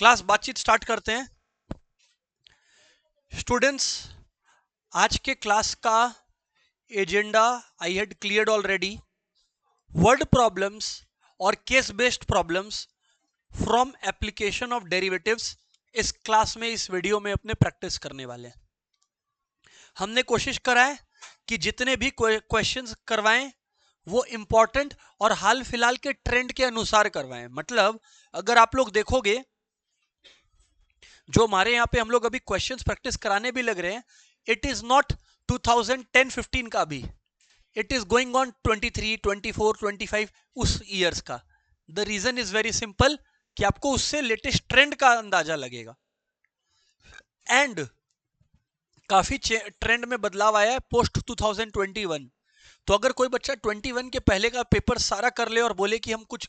Class बातचीत start करते हैं। स्टूडेंट्स, आज के क्लास का agenda I had cleared already. Word problems और case based problems from application of derivatives इस क्लास में, इस वीडियो में अपने प्रैक्टिस करने वाले हैं। हमने कोशिश करा है कि जितने भी क्वेश्चंस करवाएं वो इंपॉर्टेंट और हाल फिलहाल के ट्रेंड के अनुसार करवाएं। मतलब अगर आप लोग देखोगे, जो हमारे यहाँ पे हम लोग अभी क्वेश्चंस प्रैक्टिस कराने भी लग रहे हैं, इट इज नॉट 2010-15 का भी, इट इज गोइंग ऑन 23, 24, 25 उस ईयर्स का। The reason is very simple कि आपको उससे लेटेस्ट ट्रेंड का अंदाजा लगेगा। एंड काफी ट्रेंड में बदलाव आया है पोस्ट 2021। तो अगर कोई बच्चा 21 के पहले का पेपर सारा कर ले और बोले कि हम कुछ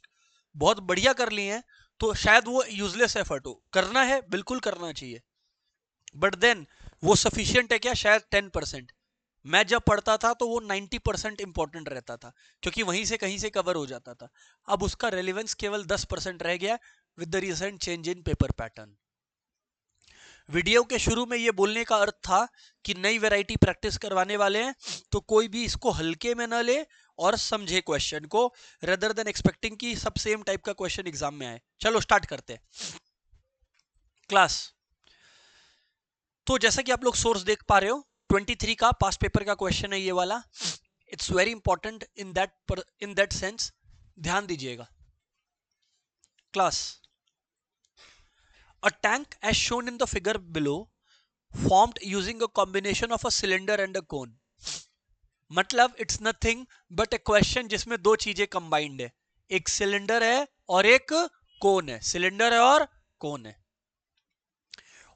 बहुत बढ़िया कर लिए हैं, तो शायद वो यूजलेस एफर्ट हो। करना है, बिल्कुल करना चाहिए, बट देन वो सफिशियंट है क्या? शायद 10%। मैं जब पढ़ता था तो वो 90% इंपॉर्टेंट रहता था, क्योंकि वहीं से कहीं से कवर हो जाता था। अब उसका रेलिवेंस केवल 10% रह गया with the recent change in paper pattern. Video के शुरू में ये बोलने का अर्थ था कि नई वैरायटी प्रैक्टिस करवाने वाले हैं, तो कोई भी इसको हल्के में ना ले और समझे क्वेश्चन को, रेदर देन एक्सपेक्टिंग कि सब सेम टाइप का क्वेश्चन एग्जाम में आए। चलो स्टार्ट करते हैं क्लास। तो जैसा कि आप लोग सोर्स देख पा रहे हो, 23 का पास्ट पेपर का क्वेश्चन है ये वाला। It's very important in that sense, ध्यान दीजिएगा class. A tank as shown in the figure below formed using a combination of a cylinder and a cone. मतलब it's nothing but A question जिसमें दो चीजें combined है, एक cylinder है और एक कोन है। सिलेंडर है और कोन है।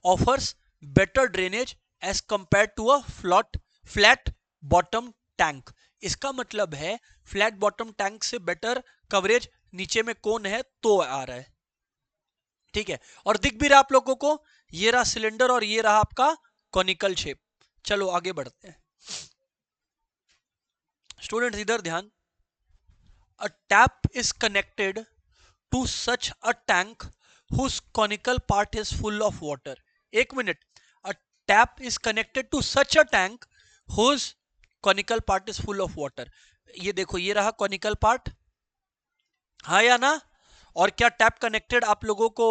Offers better drainage as compare to a flat bottom tank. इसका मतलब है फ्लैट बॉटम टैंक से बेटर कवरेज नीचे में कोन है तो आ रहा है। ठीक है, और दिख भी रहा आप लोगों को, ये रहा सिलेंडर और ये रहा आपका कॉनिकल शेप। चलो आगे बढ़ते हैं स्टूडेंट्स, इधर ध्यान। A tap is connected to such a tank whose conical part is full of water. एक minute, a tap is connected to such a tank whose conical part is full of water. ये देखो, ये रहा conical part, हाँ या ना? और क्या टैप कनेक्टेड आप लोगों को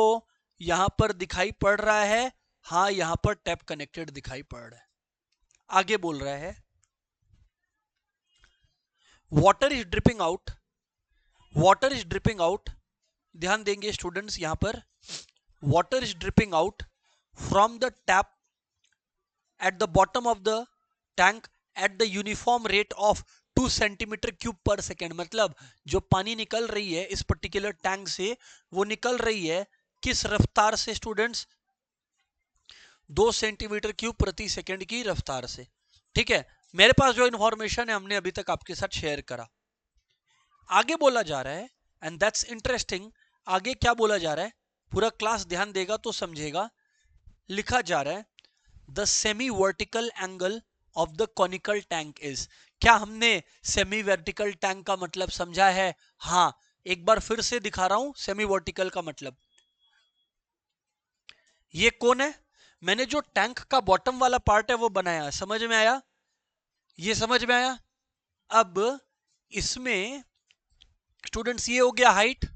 यहां पर दिखाई पड़ रहा है? हाँ, यहां पर टैप कनेक्टेड दिखाई पड़ रहा है। आगे बोल रहा है water is dripping out, water is dripping out. ध्यान देंगे स्टूडेंट्स, यहां पर water is dripping out from the tap at the bottom of the tank eight the uniform rate of 2 centimetre cube पर सेकेंड। मतलब जो पानी निकल रही है इस पर्टिकुलर टैंक से, वो निकल रही है किस रफ्तार से स्टूडेंट्स? 2 सेंटीमीटर क्यूब प्रति सेकंड की रफ्तार से। ठीक है, मेरे पास जो इंफॉर्मेशन है हमने अभी तक आपके साथ शेयर करा। आगे बोला जा रहा है, एंड दैट्स इंटरेस्टिंग। आगे क्या बोला जा रहा है, पूरा क्लास ध्यान देगा तो समझेगा। लिखा जा रहा है the semi vertical angle of the conical tank is. क्या हमने सेमी वर्टिकल टैंक का मतलब समझा है? हाँ, एक बार फिर से दिखा रहा हूं सेमी वर्टिकल का मतलब। ये कौन है? मैंने जो टैंक का बॉटम वाला पार्ट है वो बनाया, समझ में आया? ये समझ में आया? अब इसमें स्टूडेंट्स ये हो गया हाइट,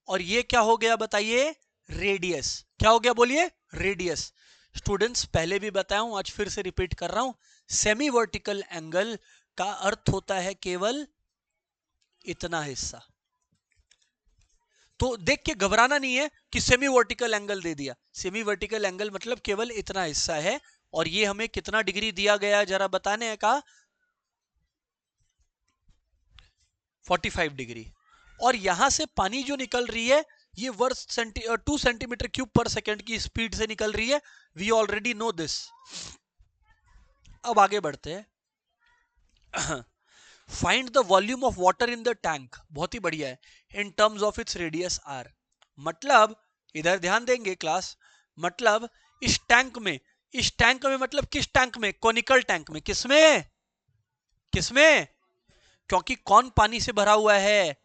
और ये क्या हो गया बताइए? रेडियस। क्या हो गया बोलिए? रेडियस। स्टूडेंट्स पहले भी बताया हूं, आज फिर से रिपीट कर रहा हूं, सेमी वर्टिकल एंगल का अर्थ होता है केवल इतना हिस्सा। तो देख के घबराना नहीं है कि सेमी वर्टिकल एंगल दे दिया। सेमी वर्टिकल एंगल मतलब केवल इतना हिस्सा है, और ये हमें कितना डिग्री दिया गया जरा बताने का? 45 डिग्री। और यहां से पानी जो निकल रही है ये 2 सेंटीमीटर क्यूब पर सेकेंड की स्पीड से निकल रही है। We already know this. अब आगे बढ़ते हैं find the volume of water in the tank. बहुत ही बढ़िया है। In terms of its radius R. मतलब इधर ध्यान देंगे क्लास, मतलब इस टैंक में मतलब किस टैंक में? कॉनिकल टैंक में। किसमें? किसमें? क्योंकि कौन पानी से भरा हुआ है।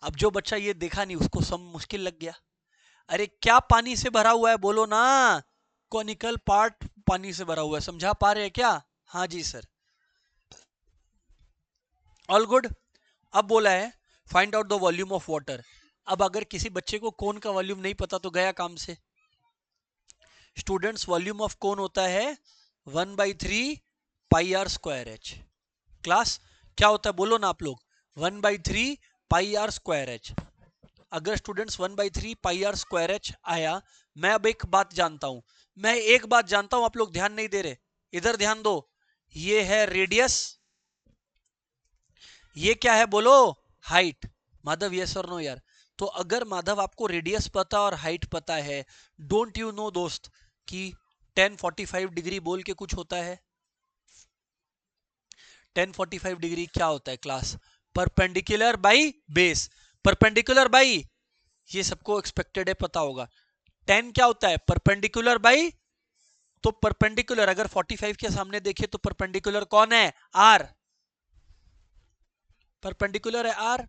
अब जो बच्चा ये देखा नहीं उसको सब मुश्किल लग गया। अरे क्या पानी से भरा हुआ है बोलो ना, कॉनिकल पार्ट पानी से भरा हुआ है, समझा पा रहे हैं क्या? हाँ जी सर, ऑल गुड। अब बोला है find out the volume of water. अब अगर किसी बच्चे को कोन का वॉल्यूम नहीं पता तो गया काम से। स्टूडेंट्स, वॉल्यूम ऑफ कोन होता है 1/3 pi R square H. Class क्या होता है बोलो ना आप लोग, 1/3 पाई आर स्क्वायर एच। अगर students 1/3 pi R square H आया, मैं अब एक बात जानता हूं, मैं एक बात जानता हूं, आप लोग ध्यान नहीं दे रहे, इधर ध्यान दो। ये है रेडियस, ये क्या है बोलो, हाइट। माधव यस और नो यार? तो अगर माधव आपको रेडियस पता और हाइट पता है, डोंट यू नो दोस्त कि 1045 डिग्री बोल के कुछ होता है? 1045 डिग्री क्या होता है class? Perpendicular by base. Perpendicular by, ये सबको एक्सपेक्टेड है पता होगा। 10 क्या होता है? परपेंडिकुलर बाई, तो परपेंडिकुलर अगर 45 के सामने देखे तो परपेंडिकुलर कौन है? आर। परपेंडिकुलर है आर,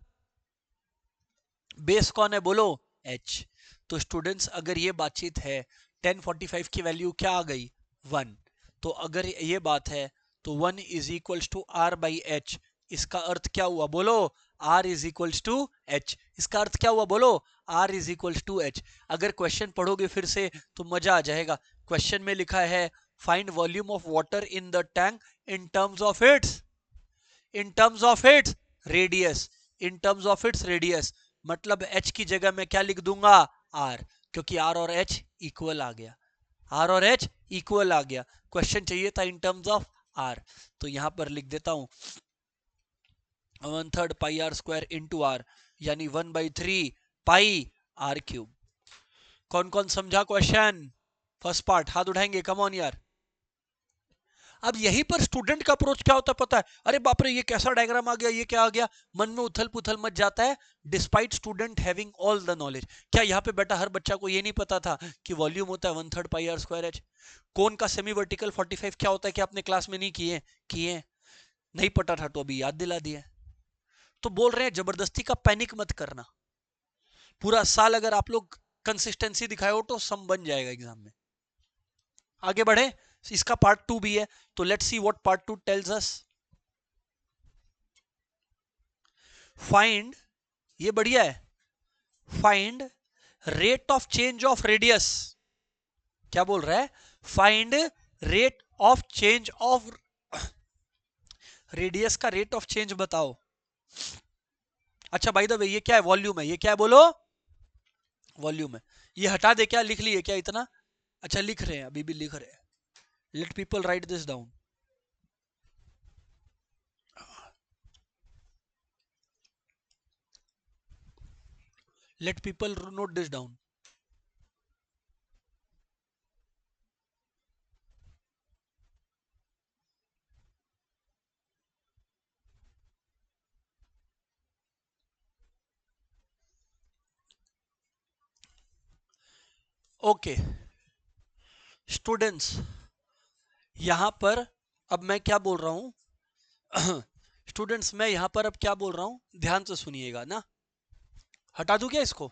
बेस कौन है बोलो? एच। तो स्टूडेंट्स अगर ये बातचीत है, 1045 की वैल्यू क्या आ गई? 1। तो अगर ये बात है तो 1 is equals to R by H. इसका अर्थ क्या हुआ बोलो? R is equals to H. इसका अर्थ क्या हुआ बोलो? R is equals to H. अगर क्वेश्चन पढ़ोगे फिर से तो मजा आ जाएगा। क्वेश्चन में लिखा है find volume of water in the tank in terms of it's, in terms of its radius, in terms of its radius. मतलब h की जगह मैं क्या लिख दूंगा? r, क्योंकि r और h इक्वल आ गया, r और h इक्वल आ गया। क्वेश्चन चाहिए था इन टर्म्स ऑफ r, तो यहां पर लिख देता हूं 1/3 pi R square into are, यानी 1/3 पाई आर क्यूब। कौन कौन समझा क्वेश्चन? फर्स्ट पार्ट हाथ उठाएंगे, कम ऑन यार। अब यहीं पर स्टूडेंट का अप्रोच क्या होता है पता है? अरे बाप रे, ये कैसा डायग्राम आ गया, ये क्या आ गया, मन में उथल पुथल मच जाता है। Despite student having all the knowledge, क्या यहाँ पे बेटा हर बच्चा को ये नहीं पता था कि वॉल्यूम होता है 1/3 पाई आर स्क्वायर एच? कौन का सेमी वर्टिकल 45 क्या होता है कि आपने क्लास में नहीं किए? किए नहीं पता था तो अभी याद दिला दिया। तो बोल रहे हैं जबरदस्ती का पैनिक मत करना, पूरा साल अगर आप लोग कंसिस्टेंसी दिखाए हो तो सम बन जाएगा एग्जाम में। आगे बढ़े, इसका पार्ट 2 भी है, तो let's see what part 2 tells us. Find, ये बढ़िया है, find rate of change of radius. क्या बोल रहा है? Find rate of change of radius, का रेट ऑफ चेंज बताओ। अच्छा बाय द वे ये क्या है? वॉल्यूम है। ये क्या है बोलो? वॉल्यूम है। ये हटा दे क्या? लिख लिए क्या इतना? अच्छा लिख रहे हैं, अभी भी लिख रहे हैं। Let people right this down. Let people note this down. Okay students, यहां पर अब मैं क्या बोल रहा हूं स्टूडेंट्स मैं यहां पर अब क्या बोल रहा हूं, ध्यान से सुनिएगा ना। हटा दूं क्या इसको?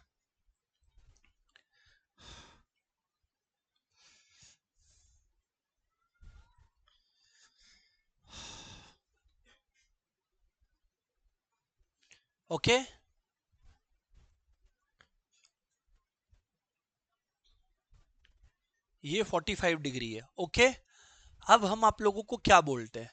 ओके ये 45 डिग्री है। ओके अब हम आप लोगों को क्या बोलते हैं,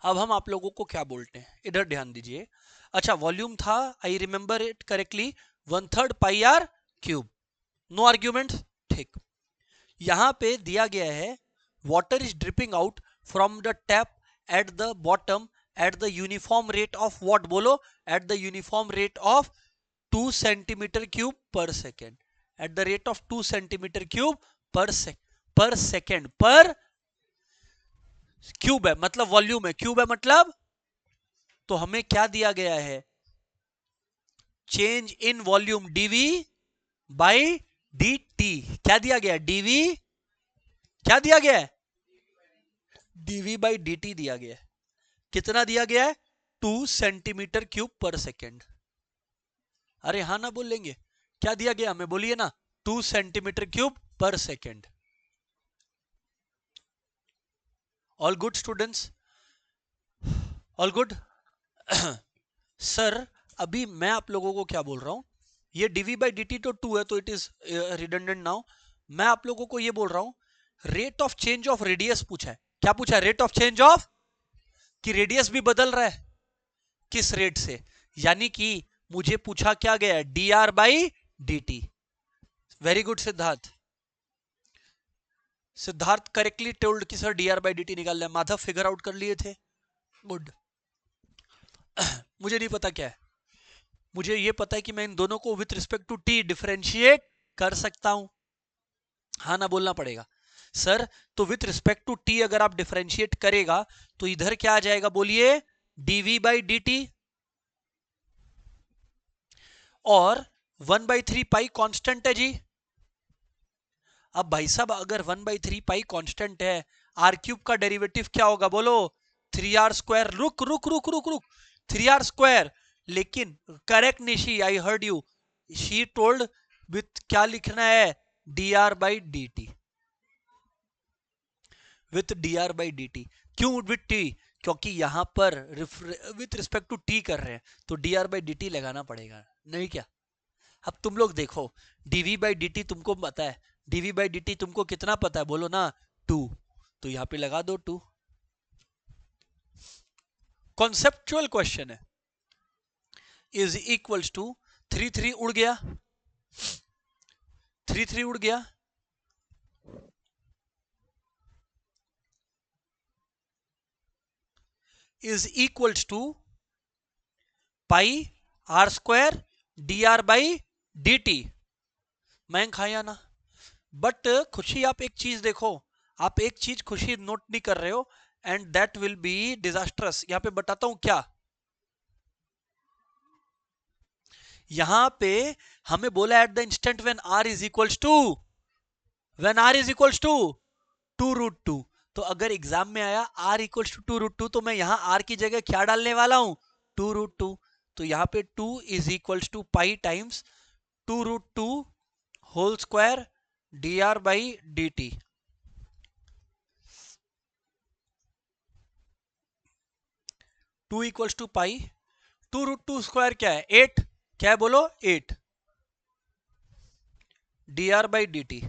अब हम आप लोगों को क्या बोलते हैं, इधर ध्यान दीजिए। अच्छा वॉल्यूम था, I remember it correctly, 1/3 pi r cube. No argument, ठीक। यहां पे दिया गया है water is dripping out from the tap at the bottom at the uniform rate of what बोलो? At the uniform rate of 2 centimetre cube पर second. At the rate of 2 centimetre cube पर second पर cube है मतलब volume है, cube है मतलब, तो हमें क्या दिया गया है? Change in volume DV by D T. क्या दिया गया? डीवी, क्या दिया गया है? डीवी बाई डी टी दिया गया है। कितना दिया गया है? 2 सेंटीमीटर क्यूब पर सेकेंड। अरे हाँ ना बोलेंगे? क्या दिया गया हमें, बोलिए ना। 2 सेंटीमीटर क्यूब पर second. All good students, all good. Sir अभी मैं आप लोगों को क्या बोल रहा हूं, ये dv बाई dt तो 2 है तो इट इज रिडंडेंट नाउ। मैं आप लोगों को ये बोल रहा हूं rate of change of radius पूछा है। क्या पूछा है? रेट ऑफ चेंज ऑफ, कि रेडियस भी बदल रहा है किस रेट से, यानी कि मुझे पूछा क्या गया है, dr by dt। Very good Siddharth, Siddharth correctly told कि सर dr बाई dt निकालना है। माधव फिगर आउट कर लिए थे, गुड। मुझे नहीं पता क्या है, मुझे ये पता है कि मैं इन दोनों को with respect to T differentiate कर सकता हूं। हाँ ना बोलना पड़ेगा सर। तो विथ रिस्पेक्ट टू टी अगर आप डिफरेंशिएट करेगा तो इधर क्या आ जाएगा, बोलिए dv बाई dt, और 1/3 पाई कांस्टेंट है जी। अब भाई साहब अगर 1/3 पाई कांस्टेंट है, आर क्यूब का डेरिवेटिव क्या होगा बोलो, 3r²। रुक रुक रुक रुक रुक, 3r²। लेकिन correct Nishi, I heard you, she told with क्या लिखना है, dr by dt, with dr by dt। क्यों विथ t? क्योंकि यहां पर विथ रिस्पेक्ट टू t कर रहे हैं तो dr बाई dt लगाना पड़ेगा, नहीं क्या? अब तुम लोग देखो, dv बाई dt तुमको पता है, dv बाई dt तुमको कितना पता है बोलो ना, 2, तो यहां पे लगा दो 2। कॉन्सेप्चुअल क्वेश्चन है। इज इक्वल्स टू 3 3 उड़ गया, 3 3 उड़ गया, is equals to pi r² dr by dt। मैं खाया ना, बट खुशी आप एक चीज देखो, आप एक चीज खुशी नोट नहीं कर रहे हो, and that will be disastrous. यहां पे बताता हूं क्या, यहां पे हमें बोला at the instant when r is equals to, when r is equals to 2√2। तो अगर एग्जाम में आया r इक्वल्स टू 2√2 तो मैं यहां r की जगह क्या डालने वाला हूं, 2√2। तो यहां पे 2 is equals to pi times 2√2 whole square dr by dt। 2 equals to pi, 2√2 square क्या है, 8, क्या है बोलो, 8 dr बाई dt।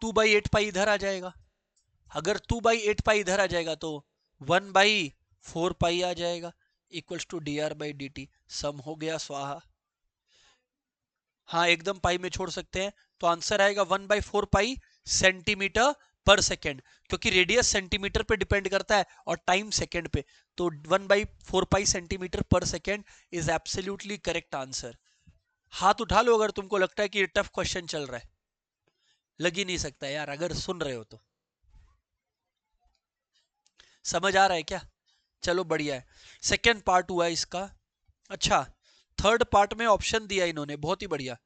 2/8 पाई इधर आ जाएगा, अगर 2/8 पाई इधर आ जाएगा तो 1/4 पाई आ जाएगा, equals to dr by dt। Sum हो गया स्वाहा। हाँ एकदम पाई में छोड़ सकते हैं, तो आंसर आएगा 1/4 पाई सेंटीमीटर पर सेकेंड, क्योंकि रेडियस सेंटीमीटर पे डिपेंड करता है और टाइम सेकेंड पे। तो 1/4 पाई centimetre per second is absolutely correct answer. हाथ उठा लो अगर तुमको लगता है कि ये टफ क्वेश्चन चल रहा है। लग ही नहीं सकता यार, अगर सुन रहे हो तो समझ आ रहा है क्या? चलो बढ़िया है, सेकेंड पार्ट हुआ इसका। अच्छा, थर्ड पार्ट में ऑप्शन दिया इन्होंने, बहुत ही बढ़िया।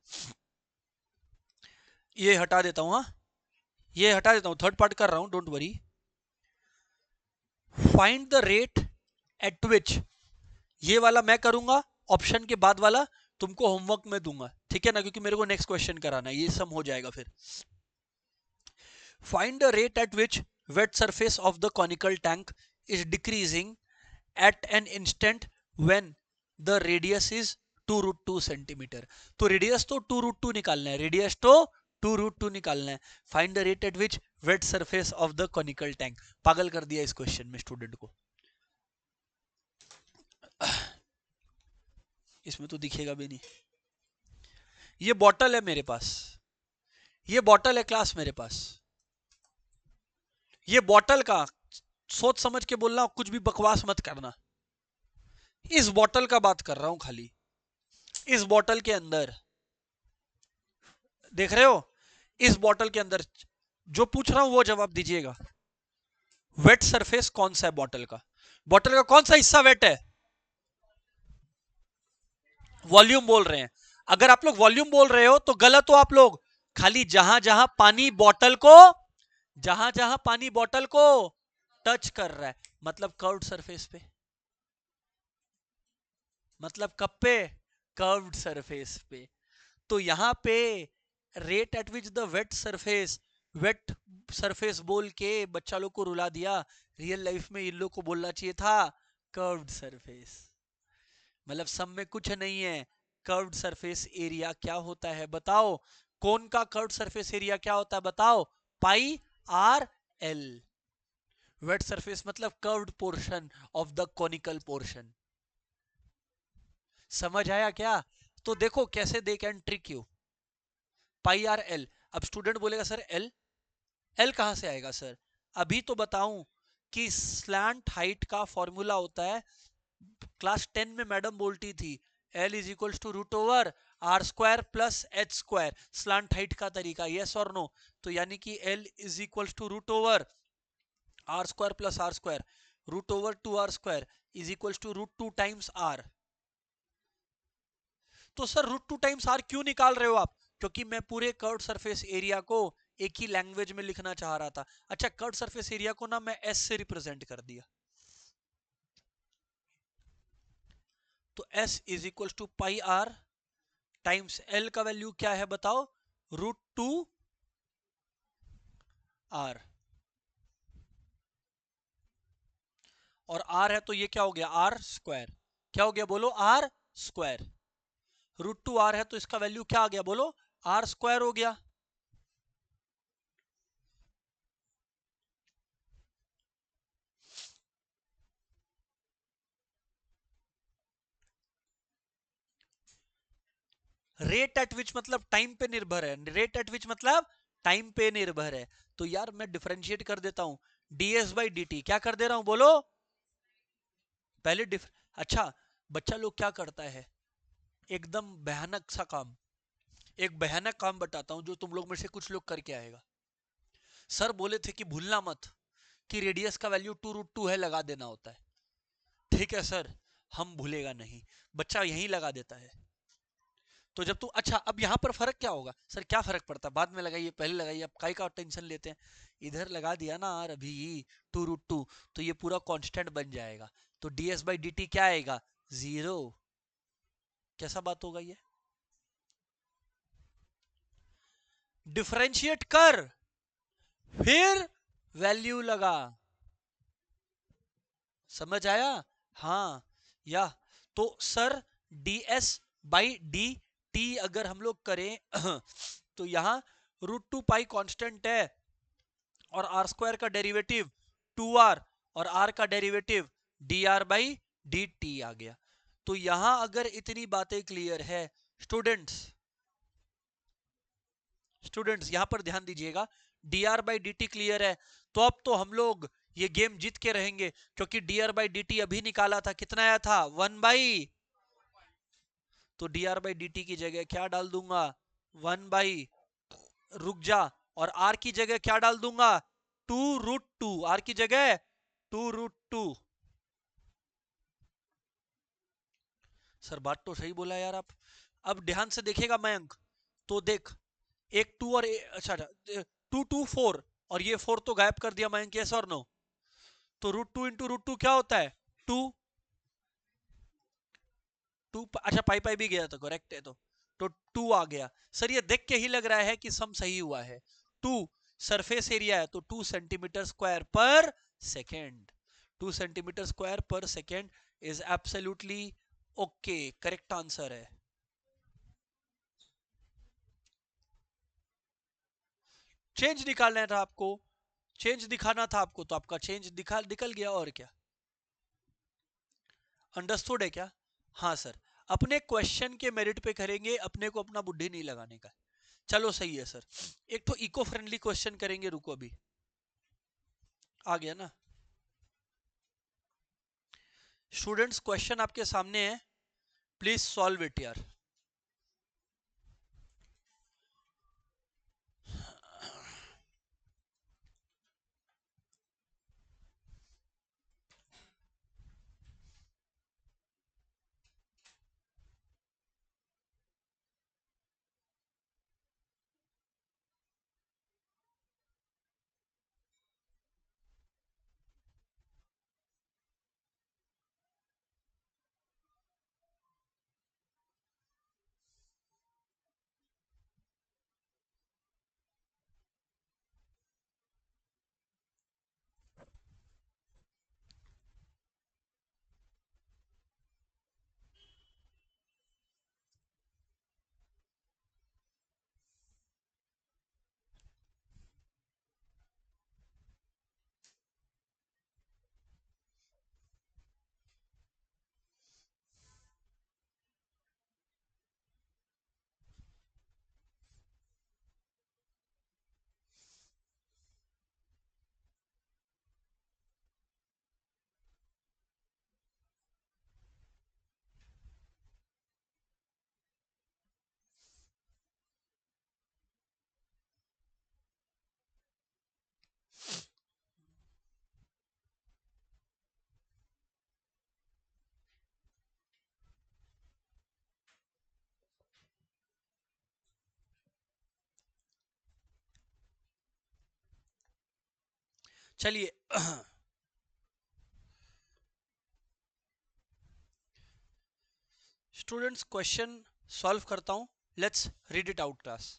ये हटा देता हूं, हाँ ये हटा देता हूं, थर्ड पार्ट कर रहा हूं, don't worry. Find the rate at विच, ये वाला मैं करूंगा, ऑप्शन के बाद वाला तुमको होमवर्क में दूंगा, ठीक है ना, क्योंकि मेरे को नेक्स्ट क्वेश्चन कराना है, ये सम हो जाएगा फिर। Find the rate at which wet surface of the conical tank is decreasing at an instant when the radius is 2√2 centimetre. तो रेडियस तो 2√2 निकालना है, रेडियस तो 2√2 निकालना है। Find the rate at which wet surface of the conical tank. पागल कर दिया इस क्वेश्चन में स्टूडेंट को। इसमें तो दिखेगा भी नहीं। ये बॉटल है मेरे पास, ये बॉटल है क्लास मेरे पास, ये बॉटल का सोच समझ के बोलना, कुछ भी बकवास मत करना। इस बॉटल का बात कर रहा हूं खाली, इस बॉटल के अंदर देख रहे हो, इस बॉटल के अंदर जो पूछ रहा हूं वो जवाब दीजिएगा। वेट सरफेस कौन सा है बॉटल का, बॉटल का कौन सा हिस्सा वेट है? वॉल्यूम बोल रहे हैं। अगर आप लोग वॉल्यूम बोल रहे हो तो गलत हो आप लोग। खाली जहां जहां पानी बॉटल को, जहां जहां पानी बॉटल को टच कर रहा है, मतलब कर्व्ड सरफेस पे, मतलब कब पे, कर्व्ड सरफेस पे। तो यहां पे rate at which the wet surface बोल के बच्चा लोग को रुला दिया। रियल लाइफ में इन लोग को बोलना चाहिए था कर्व्ड सरफेस। मतलब सब में कुछ नहीं है। कर्व्ड सरफेस एरिया क्या होता है बताओ? कौन का कर्व्ड सरफेस एरिया क्या होता है बताओ? पाई आर एल। वेट सरफेस मतलब curved portion of the conical portion. समझ आया क्या? तो देखो कैसे they can trick you. Pi R L. अब स्टूडेंट बोलेगा सर एल, एल कहां से आएगा सर? अभी तो बताऊं कि स्लैंट हाइट का फॉर्मूला होता है, क्लास 10 में मैडम बोलती थी l is equal to root over r square plus h square. Slant height का तरीका, यस और नो? तो यानी कि l is equal to root over r square plus r square, root over two r square is equal to root two times r. तो sir root two times r क्यों निकाल रहे हो आप? क्योंकि मैं पूरे कर्व सरफेस एरिया को एक ही लैंग्वेज में लिखना चाह रहा था। अच्छा, कर्व सरफेस एरिया को ना मैं एस से रिप्रेजेंट कर दिया। तो S is equal to pi R times L का वैल्यू क्या है बताओ? Root two are. और आर है तो ये क्या हो गया? R square. क्या हो गया बोलो? R square. Root two R है तो इसका वैल्यू क्या आ गया बोलो? आर स्क्वायर हो गया। रेट एट विच मतलब टाइम पे निर्भर है। रेट एट विच मतलब टाइम पे निर्भर है। तो यार मैं डिफरेंशिएट कर देता हूं, ds बाई डी टी। क्या कर दे रहा हूं बोलो? पहले अच्छा, बच्चा लोग क्या करता है? एकदम भयानक सा काम। एक भयानक काम बताता हूं जो तुम लोग में से कुछ लोग करके आएगा। सर बोले थे कि भूलना मत कि रेडियस का वैल्यू टू रूट टू है, लगा देना होता है। ठीक है सर, हम भूलेगा नहीं, बच्चा यहीं लगा देता है। तो जब तू अच्छा, अब यहाँ पर फर्क क्या होगा सर? क्या फर्क पड़ता है? बाद में लगाइए, पहले लगाइए, अब काई का टेंशन लेते हैं? इधर लगा दिया ना आर अभी, टू रूट टू, तो ये पूरा कांस्टेंट बन जाएगा। तो ds बाई डी टी क्या आएगा? जीरो। कैसा बात होगा ये? डिफरेंशिएट कर, फिर वैल्यू लगा। समझ आया? हाँ या? तो sir ds by D T अगर हम लोग करें तो यहां रूट टू पाई कॉन्स्टेंट है और आर स्क्वायर का डेरिवेटिव टू आर और आर का derivative d r by D t आ गया। तो यहां अगर इतनी बातें क्लियर है स्टूडेंट्स, स्टूडेंट्स यहां पर ध्यान दीजिएगा, D r by D T clear है, तो अब तो हम लोग ये गेम जीत के रहेंगे। क्योंकि d r by D t अभी निकाला था, कितना आया था? One by. तो d r by D t की जगह क्या डाल दूंगा? वन बाई, रुक जा, और आर की जगह क्या डाल दूंगा? To root two. आर की जगह टू रूट टू। सर बात तो सही बोला यार आप। अब ध्यान से देखेगा मयंक, तो देख, एक टू और अच्छा अच्छा, टू टू फोर, और ये फोर तो गायब कर दिया मयंक, यस और नो? तो root two into root two क्या होता है? टू। टू अच्छा, पाई पाई भी गया था, करेक्ट है। तो टू आ गया। सर ये देख के ही लग रहा है कि सम सही हुआ है। टू सरफेस एरिया है तो 2 सेंटीमीटर स्क्वायर पर सेकेंड। 2 सेंटीमीटर स्क्वायर पर second is absolutely okay, correct answer है। चेंज निकालना था आपको, चेंज दिखाना था आपको, तो आपका चेंज दिखा निकल गया, और क्या? अंडरस्टूड है क्या? हाँ सर, अपने क्वेश्चन के मेरिट पे करेंगे, अपने को अपना बुद्धि नहीं लगाने का। चलो सही है सर। एक तो इको फ्रेंडली क्वेश्चन करेंगे, रुको अभी आ गया ना। स्टूडेंट्स क्वेश्चन आपके सामने है, प्लीज सॉल्व इट यार। चलिए स्टूडेंट्स क्वेश्चन सॉल्व करता हूं, let's read it out class.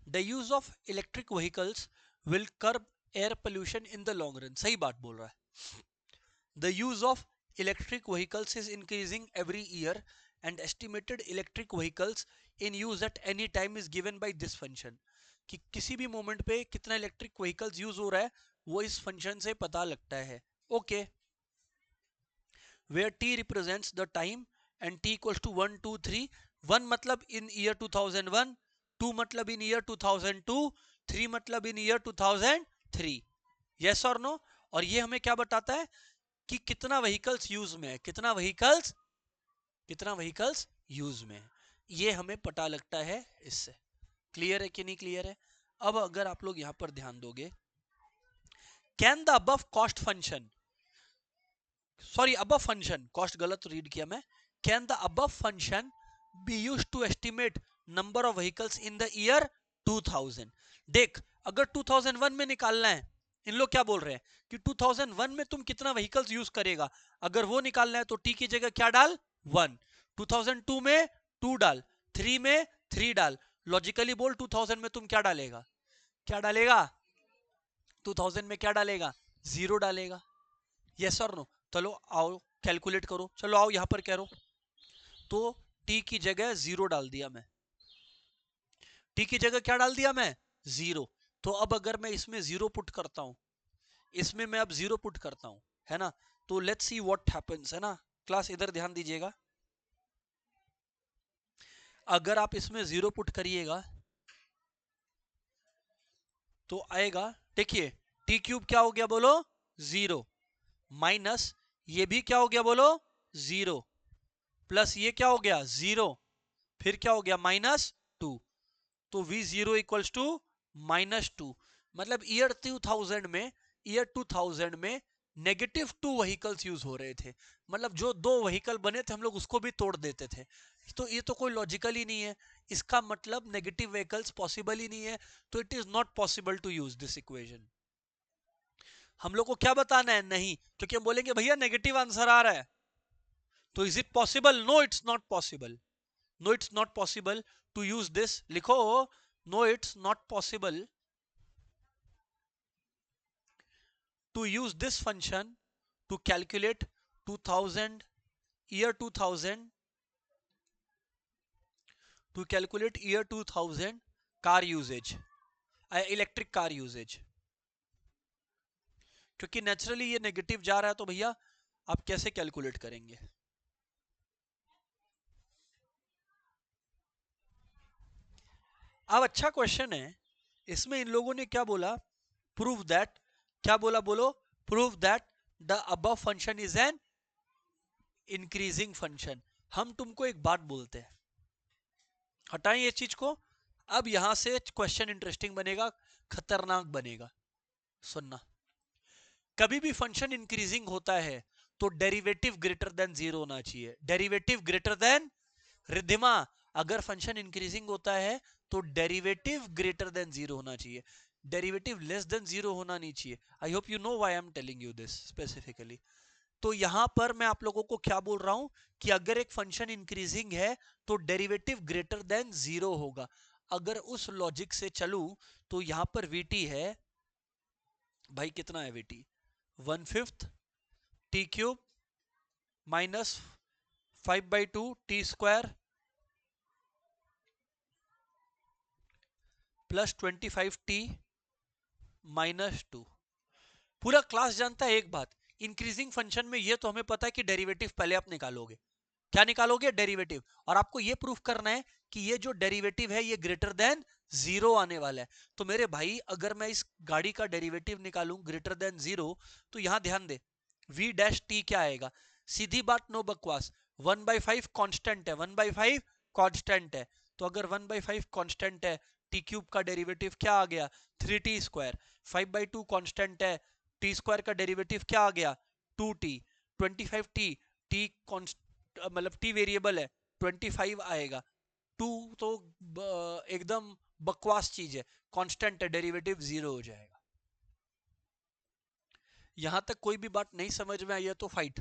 The use of electric vehicles will curb air pollution in the long run. सही बात बोल रहा है। The use of electric vehicles is increasing every year and estimated electric vehicles in use at any time is given by this function. कि किसी भी moment पे कितना इलेक्ट्रिक व्हीकल्स यूज हो रहा है वो इस फंक्शन से पता लगता है। Okay, where t represents the time and t equals to 1 2 3। 1 मतलब in year 2001, 2 मतलब in year 2002, 3 मतलब in year 2003। yes or no? और ये हमें क्या बताता है कि कितना व्हीकल्स यूज में है, कितना व्हीकल्स यूज में है, ये हमें पता लगता है इससे। क्लियर है कि नहीं क्लियर है? अब अगर आप लोग यहां पर ध्यान दोगे, can the above cost function, sorry above function, cost गलत रीड किया मैं, can the above function be used to estimate number of vehicles in the year 2000। देख, अगर 2001 में निकालना है, इन लोग क्या बोल रहे हैं कि 2001 में तुम कितना व्हीकल्स यूज करेगा, अगर वो निकालना है तो टी की जगह क्या डाल, 1। 2002 में 2 डाल, 3 में 3 डाल। लॉजिकली बोल 2000 में तुम क्या डालेगा, क्या डालेगा 2000 में, क्या डालेगा, 0 डालेगा। यस और नो? चलो आओ कैलकुलेट करो, चलो आओ यहां पर कह रहा हूं तो t की जगह 0 डाल दिया मैं, t की जगह क्या डाल दिया मैं, 0। तो अब अगर मैं इसमें 0 पुट करता हूं, इसमें मैं अब 0 पुट करता हूं, है ना, तो लेट्स सी व्हाट हैपेंस, है ना। क्लास इधर ध्यान दीजिएगा, अगर आप इसमें 0 पुट करिएगा तो आएगा, देखिए टी क्यूब क्या हो गया बोलो, 0, माइनस ये भी क्या हो गया बोलो, 0, प्लस ये क्या हो गया, 0, फिर क्या हो गया, -2। तो v0 इक्वल्स टू -2। मतलब ईयर 2000 में -2 व्हीकल्स यूज हो रहे थे। मतलब जो 2 व्हीकल बने थे हम लोग उसको भी तोड़ देते थे। तो ये तो कोई लॉजिकल ही नहीं है, इसका मतलब नेगेटिव व्हीकल्स पॉसिबल ही नहीं है। तो it is not possible to use this equation. हम लोग को क्या बताना है, नहीं, क्योंकि हम बोलेंगे भैया नेगेटिव आंसर आ रहा है, तो is it possible, no it's not possible, no it's not possible to use this. लिखो, no it's not possible to use this function to calculate 2000 year 2000 to calculate year 2000 car usage, electric car usage. क्योंकि naturally ये negative जा रहा है तो भैया आप कैसे कैलकुलेट करेंगे। अब अच्छा क्वेश्चन है, इसमें इन लोगों ने क्या बोला, प्रूव दैट, क्या बोला बोलो, prove that the above function is an increasing function. हम तुमको एक बात बोलते हैं, हटाएं ये चीज को। अब यहां से क्वेश्चन इंटरेस्टिंग बनेगा, खतरनाक बनेगा, सुनना। कभी भी फंक्शन इंक्रीजिंग होता है तो डेरिवेटिव ग्रेटर देन 0 होना चाहिए, डेरिवेटिव ग्रेटर देन, रिद्धिमा, अगर फंक्शन इंक्रीजिंग होता है तो डेरिवेटिव ग्रेटर देन 0 होना चाहिए, डेरिवेटिव लेस देन 0 होना नहीं चाहिए। I hope you know why I am telling you this specifically. तो यहां पर मैं आप लोगों को क्या बोल रहा हूं कि अगर एक फंक्शन इंक्रीजिंग है तो डेरिवेटिव ग्रेटर देन 0 होगा। अगर उस लॉजिक से चलूं तो यहां पर वीटी है, भाई कितना है VT, 1/5 T cube minus 5/2 T square plus 25t -2। पूरा क्लास जानता है एक बात, इंक्रीजिंग फंक्शन में ये तो हमें पता है कि डेरिवेटिव पहले आप निकालोगे, क्या निकालोगे, डेरिवेटिव। और आपको ये प्रूफ करना है कि ये जो डेरिवेटिव है ये ग्रेटर देन 0 आने वाला है। तो मेरे भाई अगर मैं इस गाड़ी का डेरिवेटिव निकालूं ग्रेटर देन 0, तो यहां ध्यान दे, v डैश टी क्या आएगा, सीधी बात, नो बकवास, 1/5 कांस्टेंट है, 1/5 कांस्टेंट है। तो अगर 1/5 कांस्टेंट है, टी क्यूब का डेरिवेटिव क्या आ गया, 3t स्क्वायर, 5/2 कांस्टेंट है, टी स्क्वायर का डेरिवेटिव क्या आ गया, 2t, 25t, टी मतलब टी वेरिएबल है, 25 आएगा, 2 तो एकदम बकवास चीज है, कांस्टेंट है, डेरिवेटिव 0 हो जाएगा। यहां तक कोई भी बात नहीं समझ में आई है तो फाइट,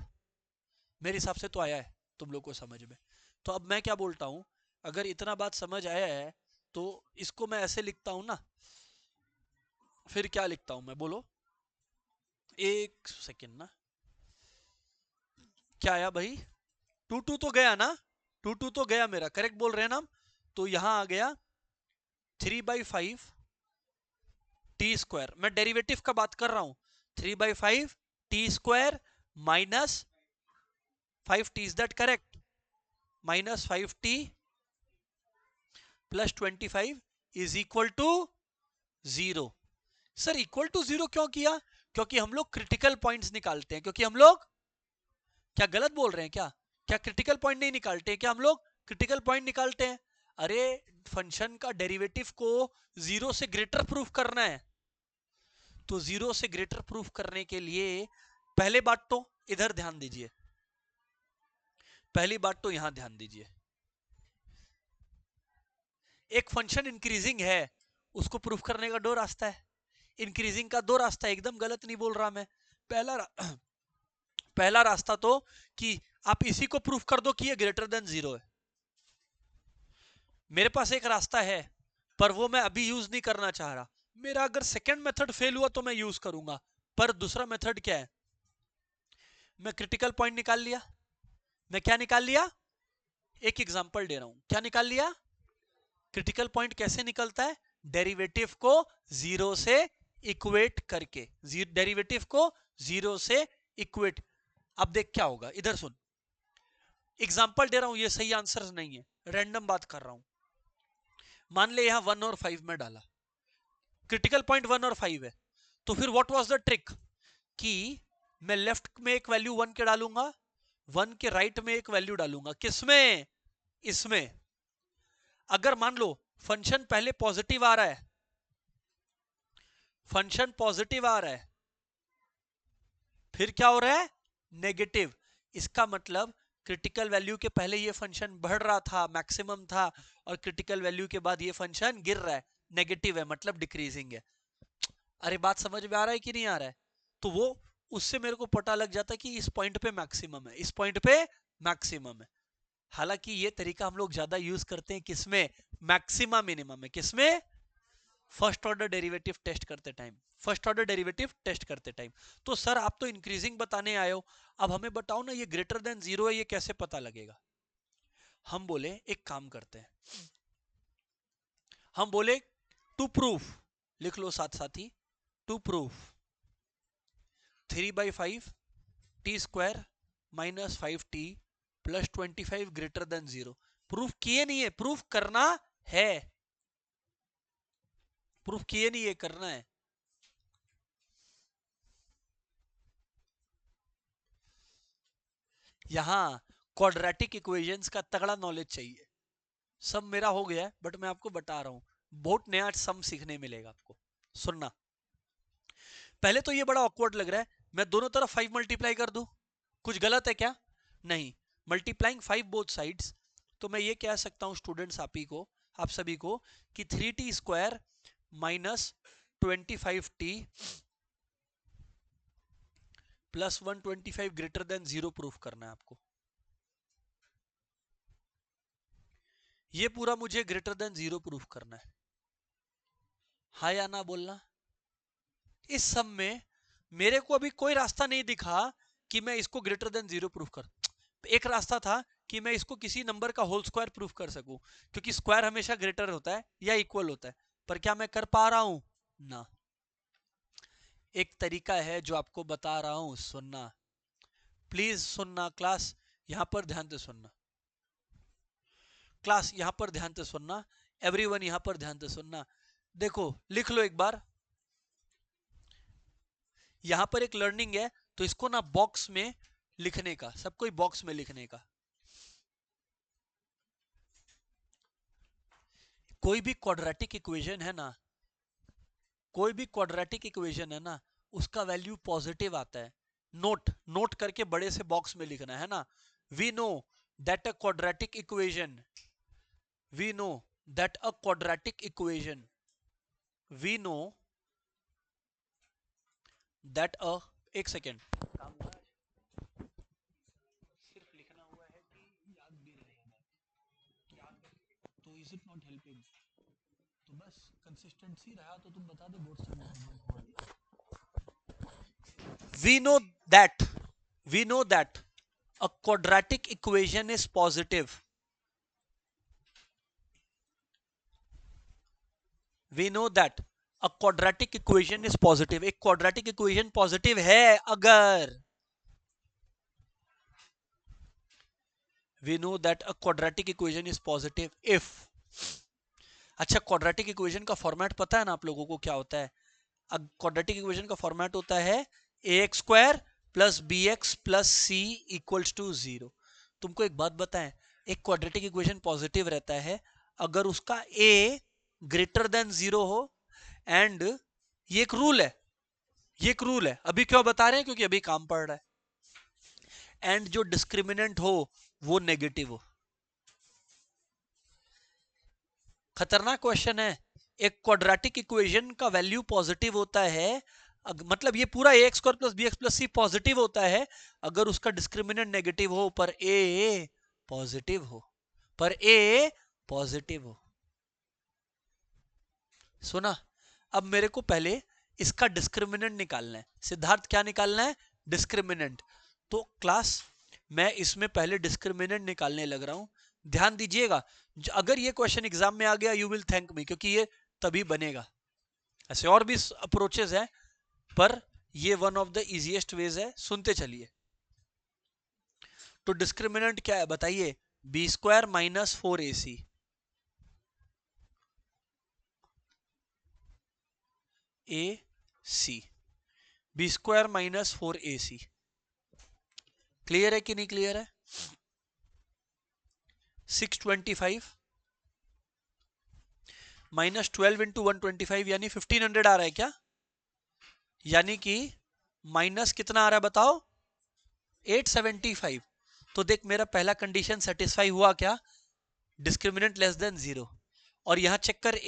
मेरे हिसाब से तो आया है तुम लोग को समझ में। तो अब मैं क्या बोलता हूं, अगर इतना बात समझ आया है तो इसको मैं ऐसे लिखता हूं ना, फिर क्या लिखता हूं मैं, बोलो। एक सेकेंड ना, क्या आया भाई, टू टू तो गया ना, टू टू तो गया मेरा, करेक्ट बोल रहे हैं ना हम। तो यहां आ गया 3/5 टी स्क्वायर, मैं डेरिवेटिव का बात कर रहा हूं। 3/5 T square minus 5t, is that correct? Minus 5t plus 25 is equal to 0। Sir equal to 0 क्यों किया? क्योंकि हम लोग क्रिटिकल पॉइंट्स निकालते हैं, क्योंकि हम लोग, क्या गलत बोल रहे हैं क्या? क्या क्रिटिकल पॉइंट नहीं निकालते हैं क्या हम लोग? क्रिटिकल पॉइंट निकालते हैं। अरे फंक्शन का डेरिवेटिव को 0 से ग्रेटर प्रूफ करना है, तो 0 से ग्रेटर प्रूफ करने के लिए पहले बात तो इधर ध्यान दीजिए, पहली बात तो यहां ध्यान दीजिए। एक फंक्शन इंक्रीजिंग है, उसको प्रूफ करने का दो रास्ता है। इंक्रीजिंग का दो रास्ता है, एकदम गलत नहीं बोल रहा मैं। पहला पहला रास्ता तो कि आप इसी को प्रूफ कर दो कि ये ग्रेटर देन 0 है। मेरे पास एक रास्ता है, पर वो मैं अभी यूज नहीं करना चाह रहा। मेरा अगर सेकंड मेथड फेल हुआ तो मैं यूज करूंगा। पर दूसरा मेथड क्या है, मैं क्रिटिकल पॉइंट निकाल लिया। मैं क्या निकाल लिया? एक एग्जांपल दे रहा हूं, क्या निकाल लिया? क्रिटिकल पॉइंट कैसे निकलता है? डेरिवेटिव को 0 से इक्वेट करके, डेरिवेटिव को 0 से इक्वेट। अब देख क्या होगा, इधर सुन, एग्जांपल दे रहा हूं, ये सही आंसर नहीं है, रैंडम बात कर रहा हूं। मान ले यहां 1 और 5 में डाला, क्रिटिकल पॉइंट 1 और 5 है, तो फिर व्हाट वाज द ट्रिक, कि मैं लेफ्ट में एक वैल्यू 1 के डालूंगा, 1 के राइट में एक वैल्यू डालूंगा, किसमें? इसमें। अगर मान लो फंक्शन पहले पॉजिटिव आ रहा है, फंक्शन पॉजिटिव आ रहा है, फिर क्या हो रहा है? नेगेटिव। इसका मतलब क्रिटिकल वैल्यू के पहले ये फंक्शन बढ़ रहा था, मैक्सिमम था, और क्रिटिकल वैल्यू के बाद ये फंक्शन गिर रहा है, नेगेटिव है, मतलब डिक्रीजिंग है। अरे बात समझ में आ रहा है कि नहीं आ रहा है? तो वो, उससे मेरे को पता लग जाता है कि इस पॉइंट पे मैक्सिमम है, इस पॉइंट पे मैक्सिमम है। हालांकि ये तरीका हम लोग ज्यादा यूज करते हैं किसमें? मैक्सिमा मिनिमम में। किसमें? फर्स्ट ऑर्डर डेरिवेटिव टेस्ट करते time, first order derivative test करते टाइम। तो सर आप तो इंक्रीजिंग बताने आए हो, अब हमें बताओ ना ये ग्रेटर देन 0 है, ये कैसे पता लगेगा? हम बोले एक काम करते हैं, हम बोले टू प्रूफ, लिख लो साथ साथ ही, to proof 3/5 T square minus 5t plus 25 greater than 0। Proof किए नहीं है, प्रूफ करना है, प्रूफ किए नहीं है, करना है। यहां क्वाड्रेटिक इक्वेशंस का तगड़ा नॉलेज चाहिए। सब मेरा हो गया है, बट मैं आपको बता रहा हूं, बहुत नया सम सीखने मिलेगा आपको। सुनना, पहले तो ये बड़ा ऑकवर्ड लग रहा है, मैं दोनों तरफ 5 मल्टीप्लाई कर दूं, कुछ गलत है क्या? नहीं, मल्टीप्लाइंग 5 बोथ साइड्स, तो मैं ये कह सकता हूं स्टूडेंट्स, आप ही को, आप सभी को, कि 3t square minus 25t plus 125 greater than 0 proof करना है आपको। ये पूरा मुझे ग्रेटर देन 0 प्रूफ करना है, हाँ या ना बोलना। इस सब में मेरे को अभी कोई रास्ता नहीं दिखा कि मैं इसको ग्रेटर देन 0 प्रूफ कर, एक रास्ता था कि मैं इसको किसी नंबर का होल स्क्वायर प्रूफ कर सकूं, क्योंकि स्क्वायर हमेशा ग्रेटर होता है या इक्वल होता है, पर क्या मैं कर पा रहा हूं? ना। एक तरीका है जो आपको बता रहा हूं, सुनना, प्लीज सुनना क्लास, यहां पर ध्यान से सुनना, क्लास यहां पर ध्यान से सुनना, एवरीवन यहां पर ध्यान से सुनना। देखो लिख लो एक बार, यहां पर एक लर्निंग है, तो इसको ना बॉक्स में लिखने का, सबको बॉक्स में लिखने का। कोई भी क्वाड्रेटिक इक्वेशन है ना, कोई भी क्वाड्रेटिक इक्वेशन है ना, उसका वैल्यू पॉजिटिव आता है। नोट, नोट करके बड़े से बॉक्स में लिखना है ना। We know that a quadratic equation, we know that a quadratic equation, we know that a, एक सेकेंड, काम हुआ है? सिर्फ लिखना हुआ है कि याद भी रहेगा? तो इज इट नॉट हेल्पिंग? तो बस कंसिस्टेंसी रहा तो तुम बता दो बोर्ड से। We know that we know that a quadratic equation is positive. We know that a quadratic equation is positive. एक quadratic equation positive है अगर, we know that a quadratic equation is positive if, अच्छा quadratic equation का format पता है ना आप लोगों को क्या होता है? क्वाड्रेटिक इक्वेशन का फॉर्मेट होता है ax square plus B x plus C equals to 0। तुमको एक बात बताएं, एक क्वाड्रेटिक इक्वेशन पॉजिटिव रहता है अगर उसका a ग्रेटर देन 0 हो, एंड ये एक रूल है, ये एक रूल है। अभी क्यों बता रहे हैं? क्योंकि अभी काम पड़ रहा है। एंड जो डिस्क्रिमिनेंट हो वो नेगेटिव हो। खतरनाक क्वेश्चन है। एक क्वाड्रेटिक इक्वेशन का वैल्यू पॉजिटिव होता है, मतलब ये पूरा a x square plus B x plus c positive होता है अगर उसका डिस्क्रिमिनेंट नेगेटिव हो पर ए पॉजिटिव हो, पर ए पॉजिटिव हो। सुना? अब मेरे को पहले इसका डिस्क्रिमिनेंट निकालना है। सिद्धार्थ क्या निकालना है? डिस्क्रिमिनेंट। तो क्लास मैं इसमें पहले डिस्क्रिमिनेंट निकालने लग रहा हूं। ध्यान दीजिएगा, अगर ये क्वेश्चन एग्जाम में आ गया यू विल थैंक मी, क्योंकि ये तभी बनेगा। ऐसे और भी अप्रोचेस है पर ये one of the easiest ways है, सुनते चलिए। तो डिस्क्रिमिनेंट क्या है बताइए? B square minus 4ac, a c, b square minus 4ac। Clear है कि नहीं क्लियर है? 625 माइनस 12 इंटू 125 यानी 1500 आ रहा है क्या? यानी कि माइनस कितना आ रहा है बताओ? 875। तो देख मेरा पहला कंडीशन सेटिस्फाई हुआ क्या? Discriminant less than 0। और यहां चेक कर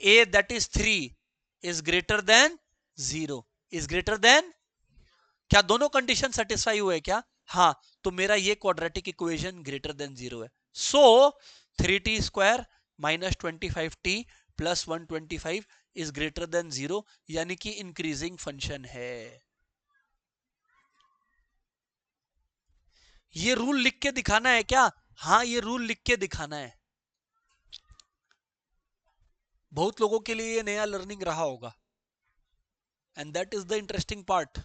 a that is 3 is greater than 0, is greater than, क्या दोनों कंडीशन सेटिस्फाई हुए क्या? हाँ, तो मेरा ये क्वाड्रेटिक इक्वेशन ग्रेटर देन 0 है। सो 3t square minus 25t plus 125 is greater than 0, यानी कि इंक्रीजिंग फंक्शन है। ये रूल लिख के दिखाना है क्या? हाँ, ये रूल लिख के दिखाना है। बहुत लोगों के लिए ये नया लर्निंग रहा होगा, and that is the interesting part.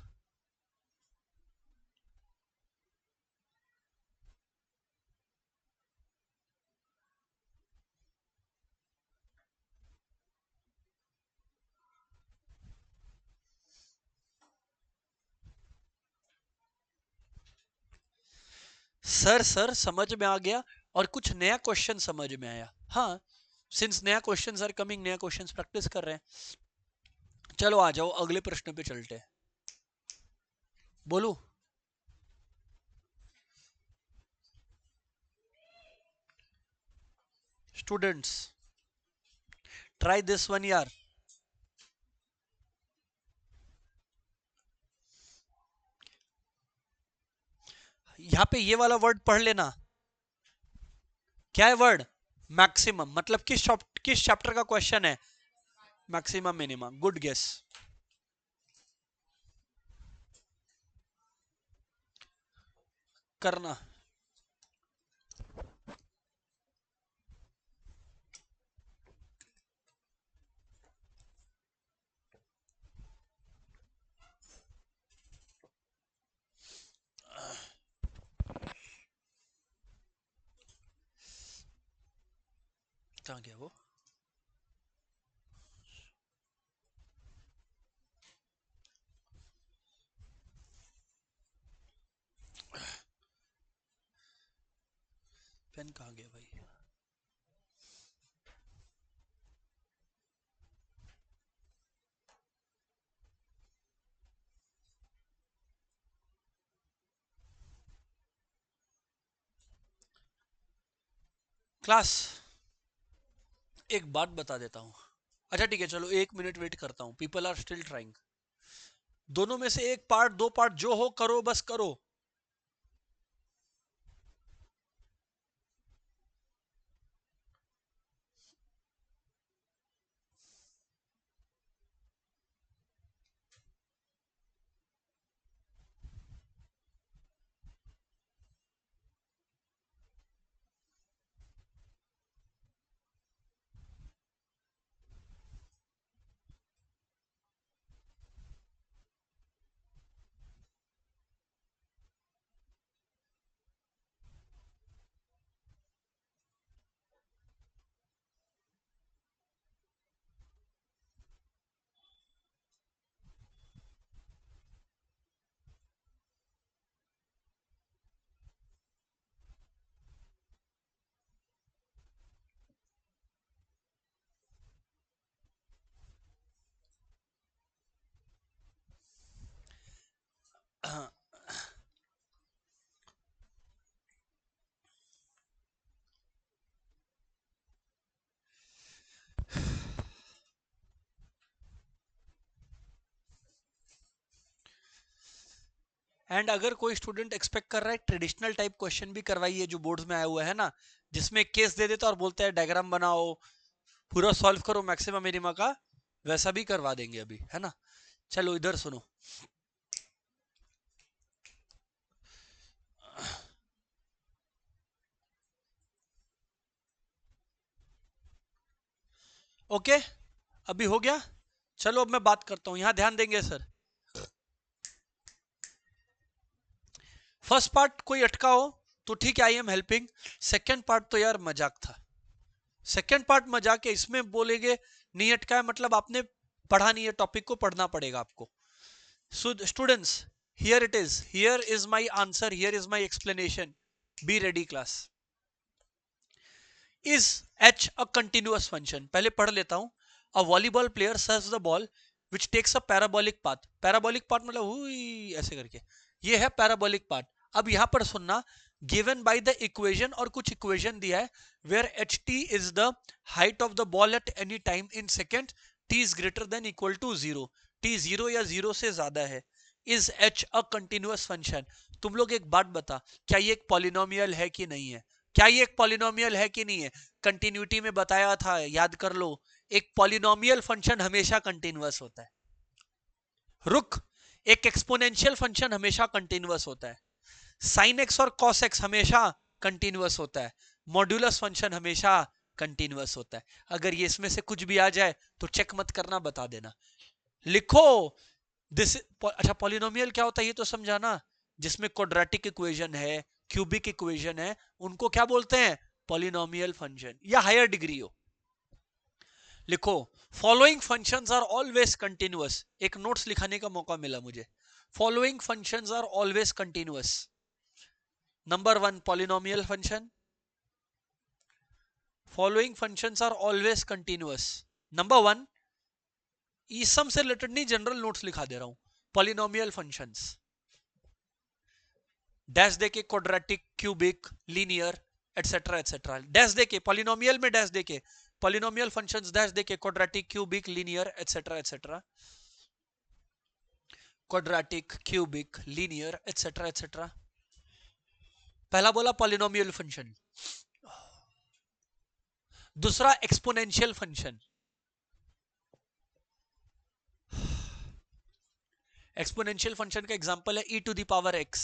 Sir समझ में आ गया, और कुछ नया क्वेश्चन समझ में आया। हाँ, सिंस नया क्वेश्चन आर कमिंग, नया क्वेश्चन प्रैक्टिस कर रहे हैं। चलो आ जाओ अगले प्रश्न पे चलते हैं। बोलू? स्टूडेंट्स ट्राई दिस वन यार। यहां पे ये वाला वर्ड पढ़ लेना। क्या है वर्ड? मैक्सिमम। मतलब किस चैप्टर का क्वेश्चन है? Maximum minimum. Good guess. करना। कहां गया वो? पेन कहां गया भाई? क्लास एक बात बता देता हूं। अच्छा ठीक है, चलो 1 मिनट वेट करता हूं, पीपल आर स्टिल ट्राइंग। दोनों में से एक पार्ट, दो पार्ट, जो हो करो, बस करो। एंड अगर कोई स्टूडेंट एक्सपेक्ट कर रहा है ट्रेडिशनल टाइप क्वेश्चन भी करवाइए जो बोर्ड्स में आया हुआ है ना, जिसमें केस दे देता और बोलता है डायग्राम बनाओ, पूरा सॉल्व करो मैक्सिमम मिनिमा का, वैसा भी करवा देंगे अभी, है ना। चलो इधर सुनो। ओके, अभी हो गया। चलो अब मैं बात करता हूं, यहां ध्यान देंगे सर। फर्स्ट पार्ट कोई अटका हो तो ठीक है, I am helping. Second part तो यार मजाक था। सेकेंड पार्ट मजाक है, इसमें बोलेंगे नहीं अटका है मतलब आपने पढ़ा नहीं है, टॉपिक को पढ़ना पड़ेगा आपको। So students, here it is. Here is my answer. Here is my explanation. Be ready class. Is H a continuous function? पहले पढ़ लेता हूं। A volleyball player serves the ball which takes a parabolic path. Parabolic path मतलब हुई ऐसे करके, ये है parabolic path। अब यहां पर सुनना, given by the equation, और कुछ equation दिया है where ht is the height of the ball at any time in second, t is greater than equal to 0, t 0 या 0 से ज्यादा है। Is h a continuous function? तुम लोग एक बात बता, क्या ये एक पॉलिनोमियल है कि नहीं है? क्या ये एक पॉलिनोमियल है कि नहीं है? कंटिन्यूटी में बताया था, याद कर लो। एक पॉलिनोमियल फंक्शन हमेशा कंटिन्यूअस होता है। रुक, एक एक्सपोनेंशियल फंक्शन हमेशा कंटिन्यूअस होता है। साइन एक्स और कॉस एक्स हमेशा कंटिन्यूअस होता है। मॉड्यूलस फंक्शन हमेशा कंटिन्यूअस होता है। अगर ये इसमें से कुछ भी आ जाए तो चेक मत करना, बता देना। लिखो दिस। अच्छा, पॉलिनोमियल क्या होता है ये तो समझाना। जिसमें क्वाड्रेटिक इक्वेशन है, क्यूबिक इक्वेशन है, उनको क्या बोलते हैं? पॉलिनोमियल फंक्शन, या हायर डिग्री हो। लिखो, following functions are always continuous. एक नोट्स लिखाने का मौका मिला मुझे। Following functions are always continuous. Number one, polynomial function. Following functions are always continuous. Number one, ईसम से रिलेटेड नहीं, जनरल नोट्स लिखा दे रहा हूं। पॉलिनोमियल फंक्शंस डैश देके, quadratic, cubic, linear, etcetera etcetera. Dash देके पॉलिनोमियल में, डैश देके पॉलिनोमियल फंक्शंस, डैश देके quadratic, cubic, linear, etcetera etcetera. Quadratic, cubic, linear, etcetera etcetera. पहला बोला पॉलिनोमियल फंक्शन। दूसरा एक्सपोनेंशियल फंक्शन। एक्सपोनेंशियल फंक्शन का एग्जांपल है e to the power x,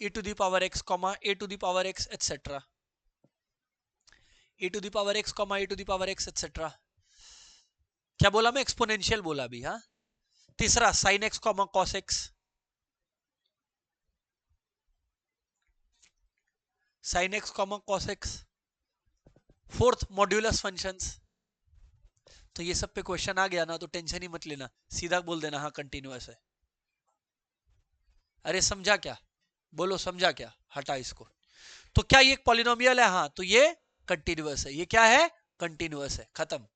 e to the power x, a to the power x etcetera, e to the power x, a to the power x etcetera. क्या बोला मैं? Exponential बोला भी, हाँ। तीसरा sine X, cos X, sign X, cos x. Fourth, modulus functions. तो ये सब पे क्वेश्चन आ गया ना तो टेंशन ही मत लेना, सीधा बोल देना हाँ कंटिन्यूअस है। अरे समझा क्या? बोलो समझा क्या? हटा इसको। तो क्या ये एक पॉलिनोमियल है? हाँ, तो ये कंटिन्यूअस है। ये क्या है? कंटिन्यूअस है। खत्म।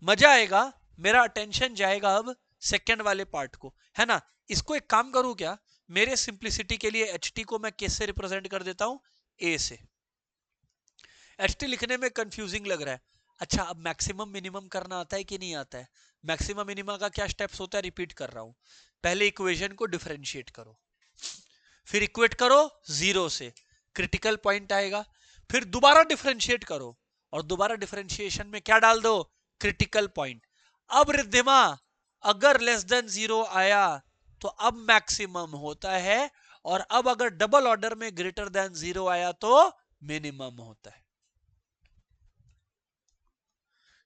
मजा आएगा, मेरा अटेंशन जाएगा अब सेकंड वाले पार्ट को, है ना। इसको एक काम करूं क्या, मेरे सिंप्लिसिटी के लिए एच को मैं किस से रिप्रेजेंट कर देता हूं? ए से। एच लिखने में कंफ्यूजिंग लग रहा है। अच्छा, अब मैक्सिमम मिनिमम करना आता है कि नहीं आता है? मैक्सिमम मिनिमम का क्या स्टेप्स होता है, रिपीट कर रहा हूं। पहले इक्वेशन को डिफरेंशिएट करो, फिर इक्वेट करो जीरो से, क्रिटिकल पॉइंट आएगा, फिर दोबारा डिफरेंशिएट करो और दोबारा डिफरेंशिएशन में क्या डाल दो, क्रिटिकल पॉइंट। अब रिद्धिमा अगर लेस देन जीरो आया तो अब मैक्सिमम होता है, और अब अगर डबल ऑर्डर में ग्रेटर देन जीरो आया तो मिनिमम होता है।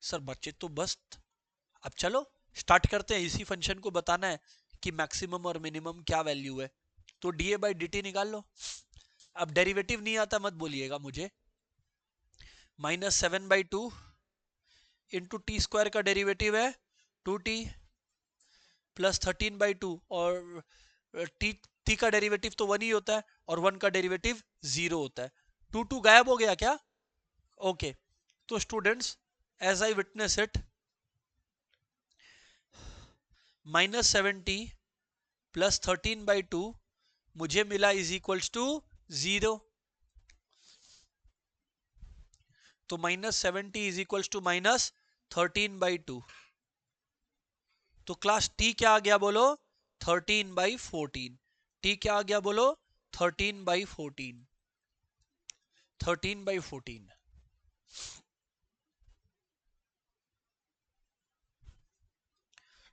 सर बच्चे तो बस, अब चलो स्टार्ट करते हैं। इसी फंक्शन को बताना है कि मैक्सिमम और मिनिमम क्या वैल्यू है। तो D A by D T निकाल लो। अब डेरिवेटिव नहीं आता मत बोलिएगा मुझे। -7/2 इंटू टी स्क्वायर का डेरिवेटिव है 2t, प्लस 13/2, और टी का डेरिवेटिव तो 1 ही होता है और 1 का डेरिवेटिव 0 होता है। 2 गायब हो गया क्या? ओके। तो students, as I witness it, -70 plus 13/2 मुझे मिला इज इक्वल्स टू 0। तो -70 इज इक्वल्स टू -13/2। तो क्लास टी क्या आ गया बोलो, 13/14। टी क्या आ गया बोलो, 13/14। 13/14।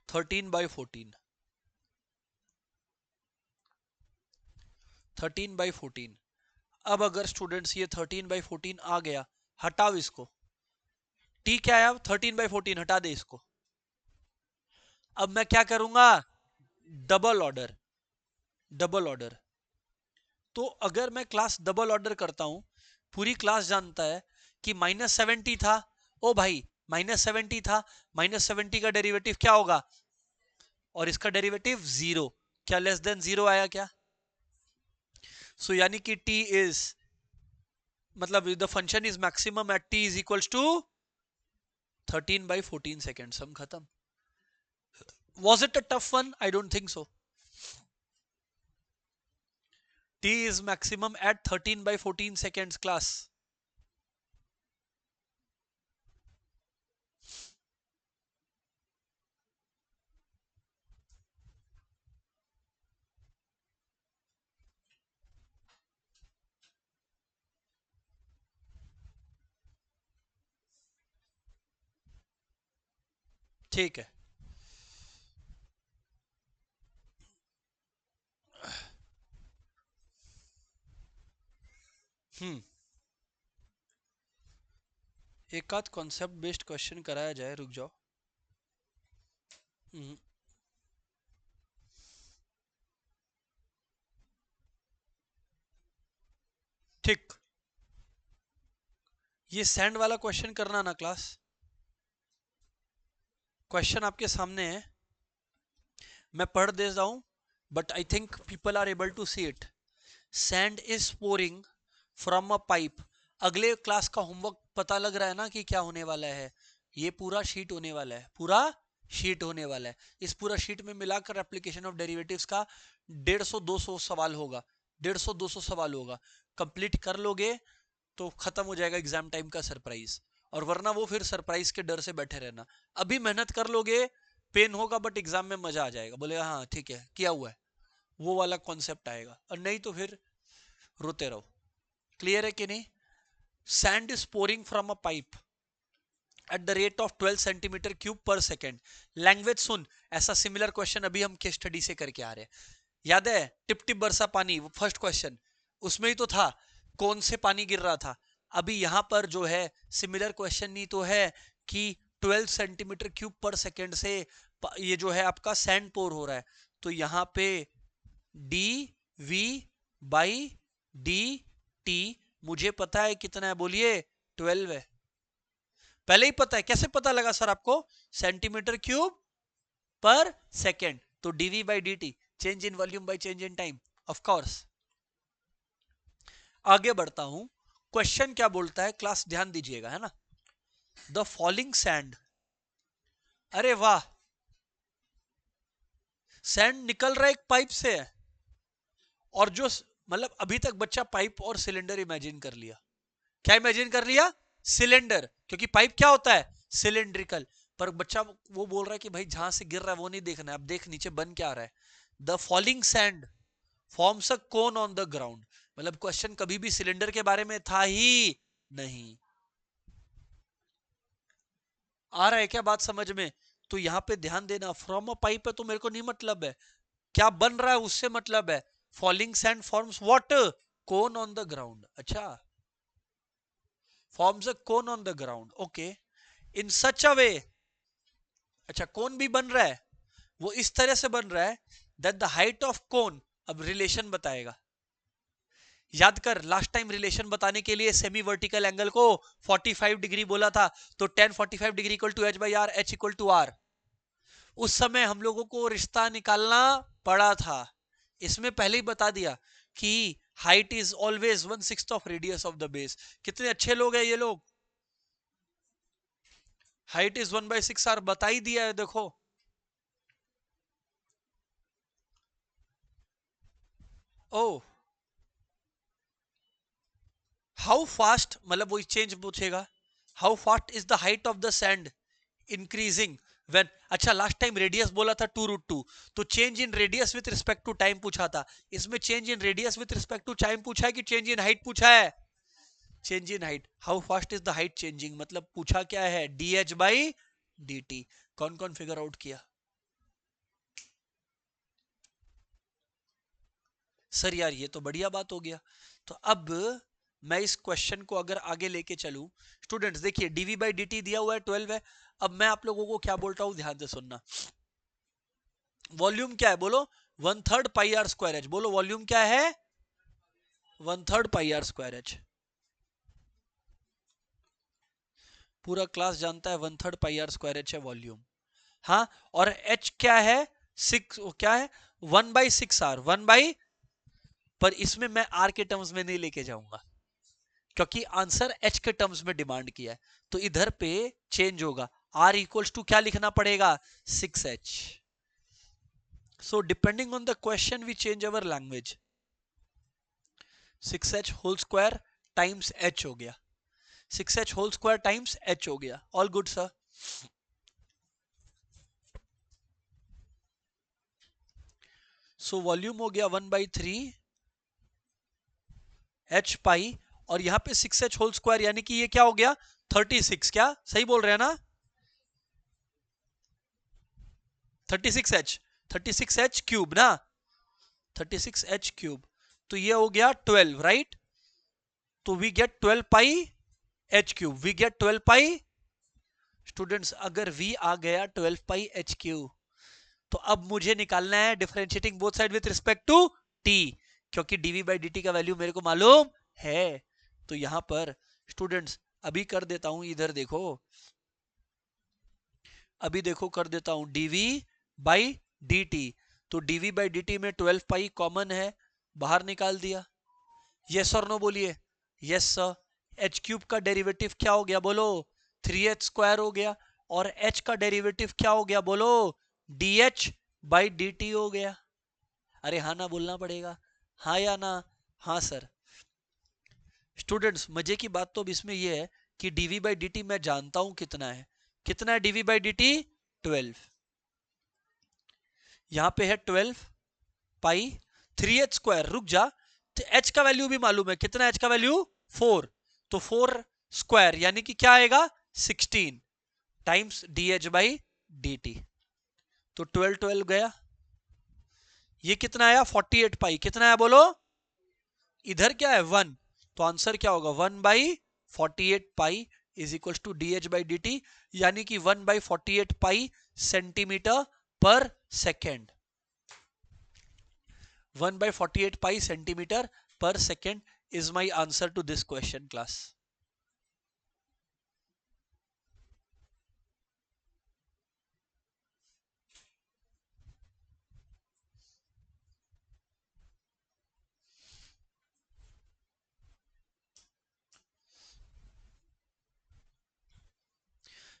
13/14। 13/14। अब अगर स्टूडेंट्स ये 13/14 आ गया, हटाओ इसको। टी क्या आया, 13/14, हटा दे इसको। अब मैं क्या करूंगा, डबल ऑर्डर। डबल ऑर्डर, तो अगर मैं क्लास डबल ऑर्डर करता हूं, पूरी क्लास जानता है कि -70 था। ओ भाई, -70 था, -70 का डेरिवेटिव क्या होगा, और इसका डेरिवेटिव 0। क्या लेस देन 0 आया क्या? सो यानी कि t इज, मतलब the function is maximum at t is equals to 13/14 seconds. हम खत्म। Was it a tough one? I don't think so. T is maximum at 13/14 seconds class. ठीक है। हम्म, एक आध कॉन्सेप्ट बेस्ड क्वेश्चन कराया जाए, रुक जाओ। हम्म, ठीक। ये सैंड वाला क्वेश्चन करना ना क्लास। क्वेश्चन आपके सामने है, मैं पढ़ दे रहा हूं, but I think people are able to see it. Sand is pouring from a pipe. अगले क्लास का होमवर्क पता लग रहा है ना कि क्या होने वाला है। ये पूरा शीट होने वाला है, पूरा शीट होने वाला है। इस पूरा शीट में मिलाकर एप्लीकेशन ऑफ डेरिवेटिव्स का 150-200 सवाल होगा। 150-200 सवाल होगा। कंप्लीट कर लोगे तो खत्म हो जाएगा एग्जाम टाइम का सरप्राइज, और वरना वो फिर सरप्राइज के डर से बैठे रहना। अभी मेहनत कर लोगे, पेन होगा, बट एग्जाम में मजा आ जाएगा, बोलेगा हाँ ठीक है किया हुआ है, वो वाला कॉन्सेप्ट आएगा। और नहीं तो फिर रोते रहो। क्लियर है कि नहीं? Sand is pouring from a pipe eight the rate of 12 centimetre cube पर सेकेंड। लैंग्वेज सुन, ऐसा सिमिलर क्वेश्चन अभी हम केस स्टडी से करके आ रहे हैं। याद है टिप टिप बरसा पानी, वो फर्स्ट क्वेश्चन, उसमें ही तो था कौन से पानी गिर रहा था। अभी यहां पर जो है सिमिलर क्वेश्चन नहीं तो है कि 12 सेंटीमीटर क्यूब पर सेकेंड से ये जो है आपका सैंड पोर हो रहा है। तो यहां पे D V by D T मुझे पता है कितना है, बोलिए 12 है। पहले ही पता है, कैसे पता लगा सर आपको? सेंटीमीटर क्यूब पर सेकेंड। तो DV by D T, change in volume by change in time, of course. आगे बढ़ता हूं, क्वेश्चन क्या बोलता है क्लास, ध्यान दीजिएगा, है ना। द फॉलिंग सैंड, अरे वाह, सैंड निकल रहा है एक पाइप से है। और जो मतलब अभी तक बच्चा पाइप और सिलेंडर इमेजिन कर लिया। क्या इमेजिन कर लिया? सिलेंडर, क्योंकि पाइप क्या होता है, सिलेंड्रिकल। पर बच्चा वो बोल रहा है कि भाई जहां से गिर रहा है वो नहीं देखना है, अब देख नीचे बन क्या रहा है। The falling sand forms a cone on the ground. मतलब क्वेश्चन कभी भी सिलेंडर के बारे में था ही नहीं। आ रहा है क्या बात समझ में? तो यहां पे ध्यान देना, फ्रॉम अ पाइप है तो मेरे को नहीं मतलब है, क्या बन रहा है उससे मतलब है। Falling sand forms what, cone on the ground. अच्छा, forms a cone on the ground, okay, in such a way. अच्छा, कोन भी बन रहा है, वो इस तरह से बन रहा है that the height of cone, अब रिलेशन बताएगा। याद कर, लास्ट टाइम रिलेशन बताने के लिए सेमी वर्टिकल एंगल को 45 डिग्री बोला था, तो tan 45 degree equal to H by R, H equal to R. उस समय हम लोगों को रिश्ता निकालना पड़ा था, इसमें पहले ही बता दिया कि height is always 1/6 of radius of the base. कितने अच्छे लोग हैं ये लोग, हाइट इज 1/6 आर बता ही दिया है, देखो। ओ, हाउ फास्ट, मतलब वो चेंज पूछेगा, how fast is the height of the sand increasing when. अच्छा, लास्ट टाइम रेडियस बोला था 2√2, तो change in radius with respect to time पूछा था। इसमें change in radius with respect to time पूछा है कि चेंज इन हाइट पूछा है? Change in height. How fast is the height changing, मतलब पूछा क्या है, D H by D T. कौन कौन फिगर आउट किया? सर यार ये तो बढ़िया बात हो गया। तो अब मैं इस क्वेश्चन को अगर आगे लेके चलूं, स्टूडेंट्स देखिए डीवी बाई डी टी दिया हुआ है 12 है। अब मैं आप लोगों को क्या बोल रहा हूं, ध्यान से सुनना। वॉल्यूम क्या है बोलो, 1/3 पाई आर स्क्वायर एच। बोलो वॉल्यूम क्या है, 1/3 पाई आर स्क्वायर एच। पूरा क्लास जानता है 1/3 पाई आर स्क्वायर एच है वॉल्यूम। हाँ, और एच क्या है, 6, क्या है, 1/6 आर, 1 बाई। पर इसमें मैं आर के टर्म्स में नहीं लेके जाऊंगा, क्योंकि आंसर एच के टर्म्स में डिमांड किया है। तो इधर पे चेंज होगा, आर इक्वल्स टू क्या लिखना पड़ेगा, 6h। So depending on the question we change our language. 6h whole square times h हो गया, 6h whole square times h हो गया। All good sir. So volume हो गया 1/3 h पाई, और यहां पे 6h होल स्क्वायर, यानी कि ये क्या हो गया, 36। क्या सही बोल रहे हैं ना, 36h, 36h क्यूब ना, 36h क्यूब। तो ये हो गया 12, राइट। तो we get 12 pi H cube, we get 12 pi. Students अगर v आ गया 12 पाई एच क्यूब, तो अब मुझे निकालना है differentiating both side with respect to t, क्योंकि dv बाई dt का वैल्यू मेरे को मालूम है। तो यहां पर स्टूडेंट्स अभी कर देता हूं, इधर देखो, अभी देखो कर देता हूं dv बाई dt। तो dv बाई dt में 12 पाई कॉमन है, बाहर निकाल दिया। यस और नो बोलिए, यस सर। एच क्यूब का डेरिवेटिव क्या हो गया बोलो, 3h स्क्वायर हो गया। और h का डेरिवेटिव क्या हो गया बोलो, dh बाई dt हो गया। अरे हाँ ना बोलना पड़ेगा, हाँ या ना, हाँ सर। स्टूडेंट्स मजे की बात तो अब इसमें यह है कि dv बाई dt मैं जानता हूं कितना है, कितना है dv बाई dt, 12। यहां पे है 12 पाई 3h स्क्वायर, रुक जा, तो h का वैल्यू भी मालूम है, कितना h का वैल्यू, 4। तो 4 स्क्वायर यानी कि क्या आएगा, 16 टाइम्स dh बाई dt। तो 12 12 गया, ये कितना आया, 48 पाई, कितना आया बोलो, इधर क्या है 1, तो आंसर क्या होगा, 1/48 pi is equal to D H by D T, यानी कि 1/48 pi centimetre per second. 1/48 pi centimetre per second is my answer to this question class.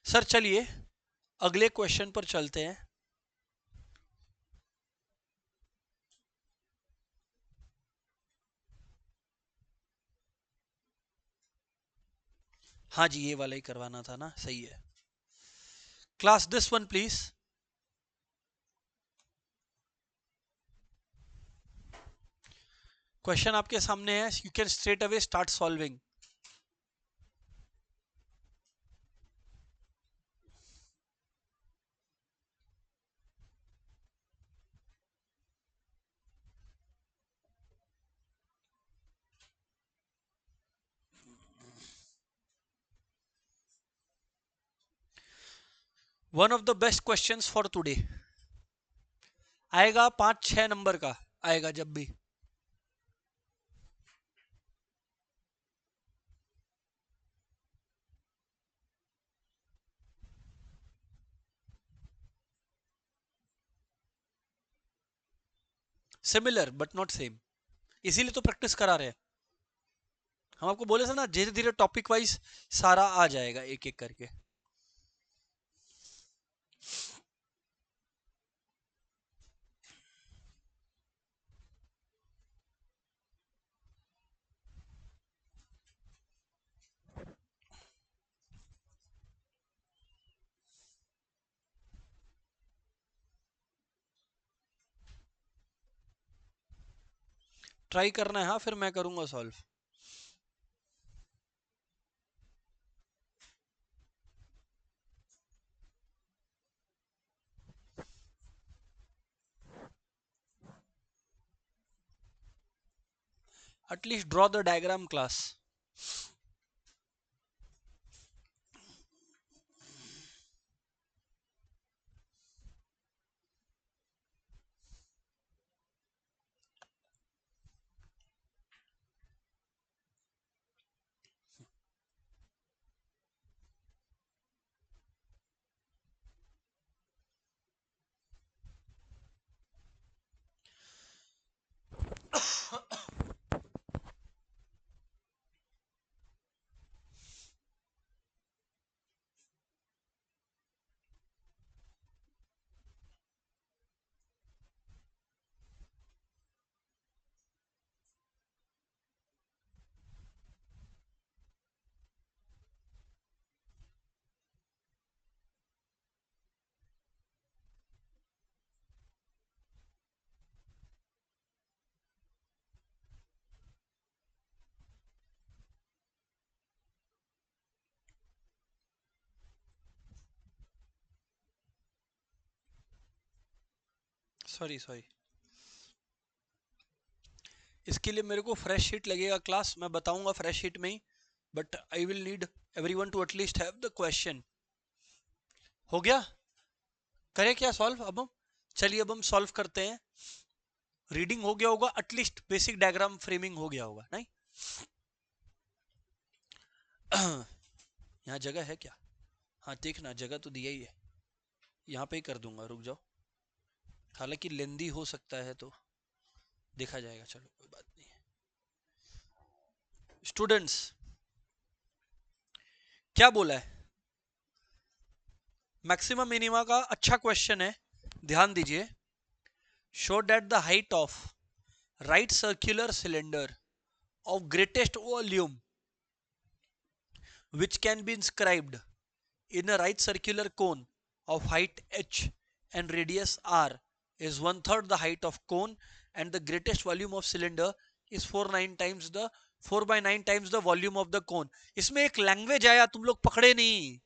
Sir चलिए अगले क्वेश्चन पर चलते हैं। हाँ जी, ये वाला ही करवाना था ना, सही है। Class this one please. Question आपके सामने है, you can straight away start solving. One of the best questions for today आएगा, 5-6 नंबर का आएगा जब भी। सिमिलर बट नॉट सेम, इसीलिए तो प्रैक्टिस करा रहे हैं हम। आपको बोले थे ना, धीरे धीरे टॉपिक वाइज सारा आ जाएगा एक एक करके। ट्राई करना है, हाँ, फिर मैं करूंगा solve. At least draw the diagram class. Sorry sorry, इसके लिए मेरे को फ्रेश शीट लगेगा क्लास, मैं बताऊंगा फ्रेश शीट में ही, but I will need everyone to at least have the question. हो गया? करें क्या सॉल्व अब हम? चलिए अब हम सॉल्व करते हैं। रीडिंग हो गया होगा, एटलीस्ट बेसिक डायग्राम फ्रेमिंग हो गया होगा, नहीं? यहाँ जगह है क्या? हाँ देखना, जगह तो दिया ही है, यहाँ पे ही कर दूंगा, रुक जाओ। हालांकि लेंदी हो सकता है तो देखा जाएगा, चलो कोई बात नहीं। स्टूडेंट्स, क्या बोला है? मैक्सिमम मिनिमा का अच्छा क्वेश्चन है, ध्यान दीजिए। Show that the height of right circular cylinder of greatest volume which can be inscribed in a right circular cone of height h and radius r is 1/3 the height of cone and the greatest volume of cylinder is 4 by 9 times the volume of the cone। इसमें एक language आया, तुम लोग पकड़े नहीं।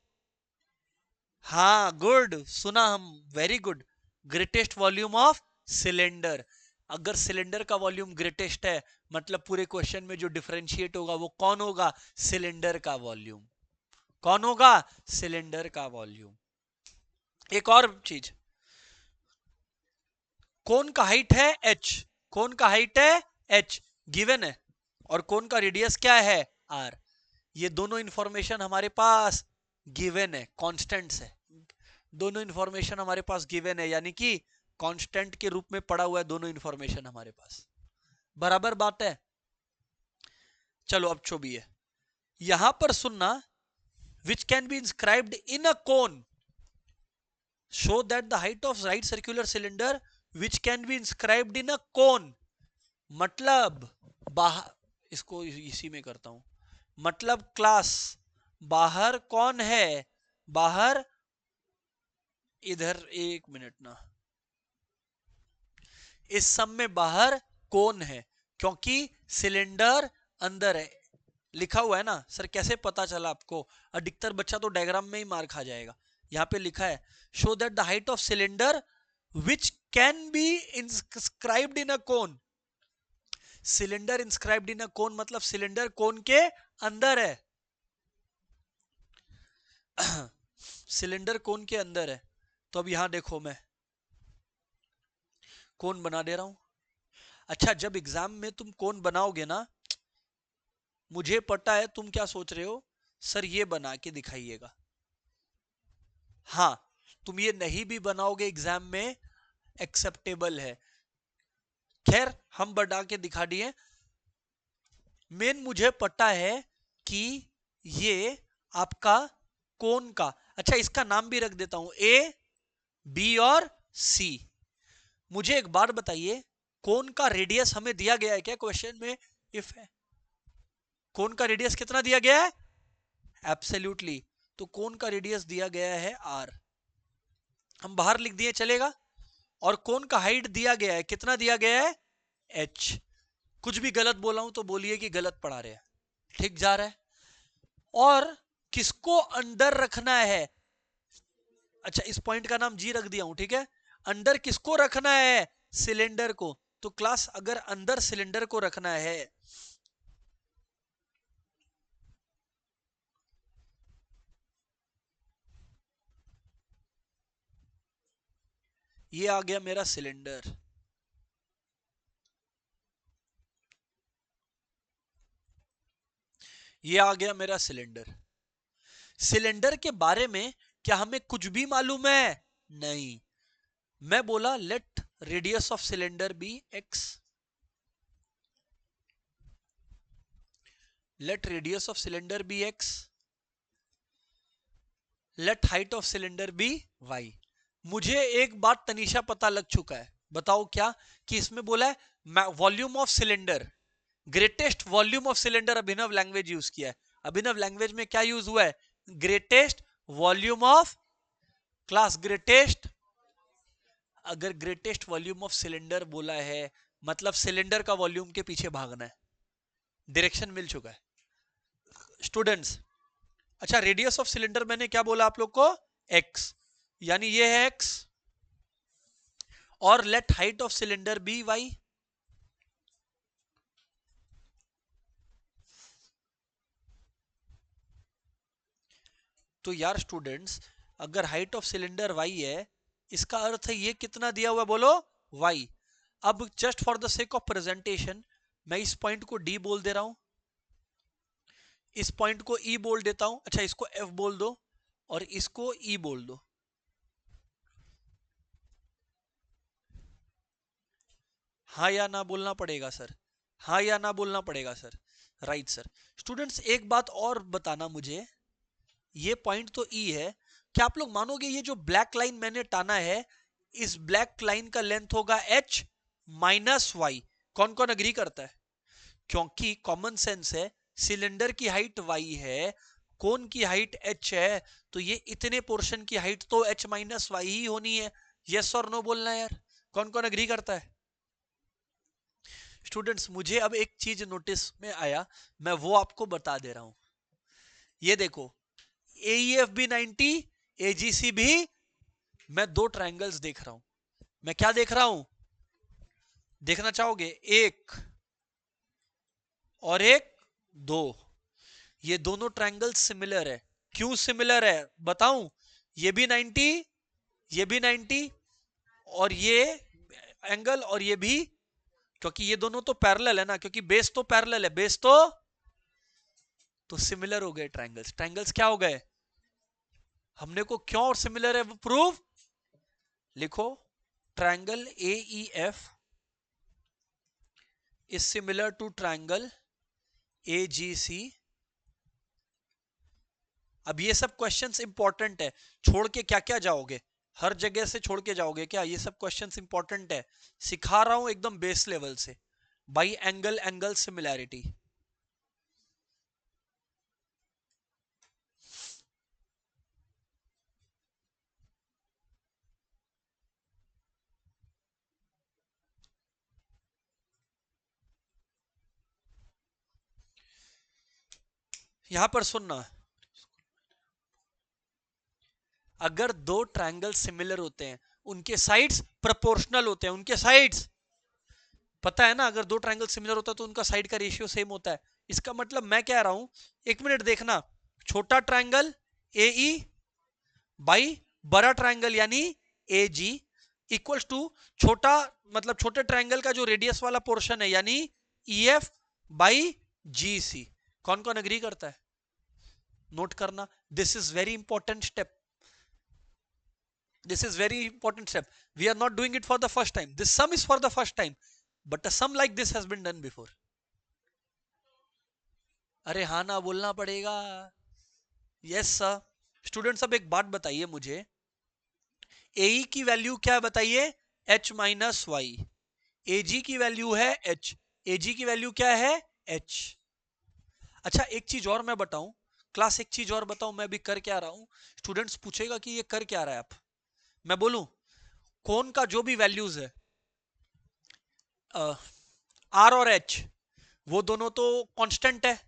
हाँ good, सुना हम, very good. Greatest volume of cylinder. अगर सिलेंडर का वॉल्यूम ग्रेटेस्ट है, मतलब पूरे क्वेश्चन में जो डिफरेंशिएट होगा वो कौन होगा? सिलेंडर का वॉल्यूम। कौन होगा? सिलेंडर का वॉल्यूम। एक और चीज, कोन का हाइट है h, कोन का हाइट है h गिवन है, और कोन का रेडियस क्या है? r। ये दोनों इंफॉर्मेशन हमारे पास गिवन है, कांस्टेंट्स है। दोनों इंफॉर्मेशन हमारे पास गिवन है, यानी कि कांस्टेंट के रूप में पड़ा हुआ है दोनों इंफॉर्मेशन हमारे पास। बराबर बात है? चलो अब जो भी है, यहां पर सुनना, which can be inscribed in a cone show that the height of right circular cylinder which can be inscribed in a cone। मतलब बाहर, इसको इसी में करता हूं, मतलब क्लास बाहर कौन है, बाहर, इधर एक मिनट ना, इस सब में बाहर कौन है, क्योंकि सिलेंडर अंदर है, लिखा हुआ है ना सर, कैसे पता चला आपको? अधिकतर बच्चा तो डायग्राम में ही मार खा जाएगा। यहां पे लिखा है show that the height of cylinder which can be inscribed in a cone. Cylinder inscribed in a cone मतलब सिलेंडर कोन के अंदर है। सिलेंडर कोन के अंदर है। तो अब यहां देखो, मैं कोन बना दे रहा हूं। अच्छा, जब एग्जाम में तुम कोन बनाओगे ना, मुझे पता है तुम क्या सोच रहे हो, सर ये बना के दिखाइएगा। हाँ, तुम ये नहीं भी बनाओगे एग्जाम में, एक्सेप्टेबल है। खैर, हम बना के दिखा दिए। मेन मुझे पता है कि ये आपका कोन का, अच्छा इसका नाम भी रख देता हूं, ए, बी और सी। मुझे एक बात बताइए, कोन का रेडियस हमें दिया गया है क्या क्वेश्चन में? इफ है, कोन का रेडियस कितना दिया गया है? एब्सोल्युटली। तो कोन का रेडियस दिया गया है आर, हम बाहर लिख दिए, चलेगा। और कोन का हाइट दिया गया है, कितना दिया गया है? एच। कुछ भी गलत बोला हूं तो बोलिए कि गलत पढ़ा रहे हैं, ठीक जा रहा है। और किसको अंदर रखना है? अच्छा, इस पॉइंट का नाम जी रख दिया हूं, ठीक है। अंदर किसको रखना है? सिलेंडर को। तो क्लास, अगर अंदर सिलेंडर को रखना है, ये आ गया मेरा सिलेंडर, ये आ गया मेरा सिलेंडर। सिलेंडर के बारे में क्या हमें कुछ भी मालूम है? नहीं। मैं बोला let radius of cylinder be X, let radius of cylinder be X, let height of cylinder be Y. मुझे एक बात तनीषा पता लग चुका है, बताओ क्या? कि इसमें बोला है volume of cylinder, greatest volume of cylinder Abhinav language use किया है। अभिनव लैंग्वेज में क्या यूज हुआ है? Greatest volume of, class greatest. अगर ग्रेटेस्ट वॉल्यूम ऑफ सिलेंडर बोला है, मतलब सिलेंडर का वॉल्यूम के पीछे भागना है। डायरेक्शन मिल चुका है स्टूडेंट्स। अच्छा, रेडियस ऑफ सिलेंडर मैंने क्या बोला आप लोग को? एक्स, यानी ये है एक्स। और let height of cylinder be Y. तो यार स्टूडेंट्स, अगर हाइट ऑफ सिलेंडर वाई है, इसका अर्थ है ये कितना दिया हुआ, बोलो? वाई। अब just for the sake of presentation, मैं इस पॉइंट को डी बोल दे रहा हूं, इस पॉइंट को ई बोल देता हूं। अच्छा, इसको एफ बोल दो और इसको ई बोल दो। हाँ या ना बोलना पड़ेगा सर, हाँ या ना बोलना पड़ेगा सर। Right sir. स्टूडेंट्स, एक बात और बताना मुझे, ये पॉइंट तो ई है, क्या आप लोग मानोगे ये जो ब्लैक लाइन मैंने टाना है, इस ब्लैक लाइन का लेंथ होगा एच माइनस वाई? कौन कौन अग्री करता है? क्योंकि कॉमन सेंस है, सिलेंडर की हाइट वाई है, कोन की हाइट एच है, तो ये इतने पोर्शन की हाइट तो एच माइनस वाई ही होनी है। यस और नो बोलना यार, कौन कौन अग्री करता है? स्टूडेंट्स, मुझे अब एक चीज नोटिस में आया, मैं वो आपको बता दे रहा हूं। ये देखो, एईएफ भी 90, एजीसी भी, मैं दो ट्रायंगल्स देख रहा हूं। मैं क्या देख रहा हूं? देखना चाहोगे? एक और एक, दो। ये दोनों ट्रायंगल सिमिलर है। क्यों सिमिलर है बताऊं? ये भी 90, ये भी 90, और ये एंगल और ये भी, क्योंकि ये दोनों तो पैरेलल है ना, क्योंकि बेस तो पैरेलल है, बेस तो सिमिलर हो गए ट्रायंगल्स। ट्रायंगल्स क्या हो गए? हमने को क्यों और सिमिलर है वो प्रूव, लिखो, triangle A E F is similar to triangle A G C. अब ये सब क्वेश्चंस इंपॉर्टेंट है, छोड़ के क्या क्या जाओगे? हर जगह से छोड़ के जाओगे क्या? ये सब क्वेश्चंस इंपॉर्टेंट है, सिखा रहा हूं एकदम बेस लेवल से। By angle angle similarity. यहां पर सुनना, अगर दो ट्रायंगल सिमिलर होते हैं, उनके साइड्स प्रोपोर्शनल होते हैं, उनके साइड्स पता है ना, अगर दो ट्रायंगल सिमिलर होता है तो उनका साइड का रेशियो सेम होता है। इसका मतलब मैं कह रहा हूं, एक मिनट देखना, छोटा ट्रायंगल ए ई बाई बड़ा ट्रायंगल यानी ए जी इक्वल्स टू छोटा, मतलब छोटे ट्रायंगल का जो रेडियस वाला पोर्शन है यानी ई एफ बाई जी सी। कौन कौन एग्री करता है? नोट करना, this is very important step, this is very important step. We are not doing it for the first time, this sum is for the first time, but a sum like this has been done before. अरे हाँ ना बोलना पड़ेगा। Yes sir. Students अब एक बात बताइए मुझे, ए की वैल्यू क्या है बताइए? h minus y. A G की वैल्यू है h, ए जी की वैल्यू क्या है? h। अच्छा एक चीज और मैं बताऊं क्लास, एक चीज और बताऊं, मैं भी कर क्या रहा हूं, स्टूडेंट्स पूछेगा कि ये कर क्या रहा है आप, मैं बोलूं कौन का जो भी वैल्यूज है आर और एच, वो दोनों तो कांस्टेंट है,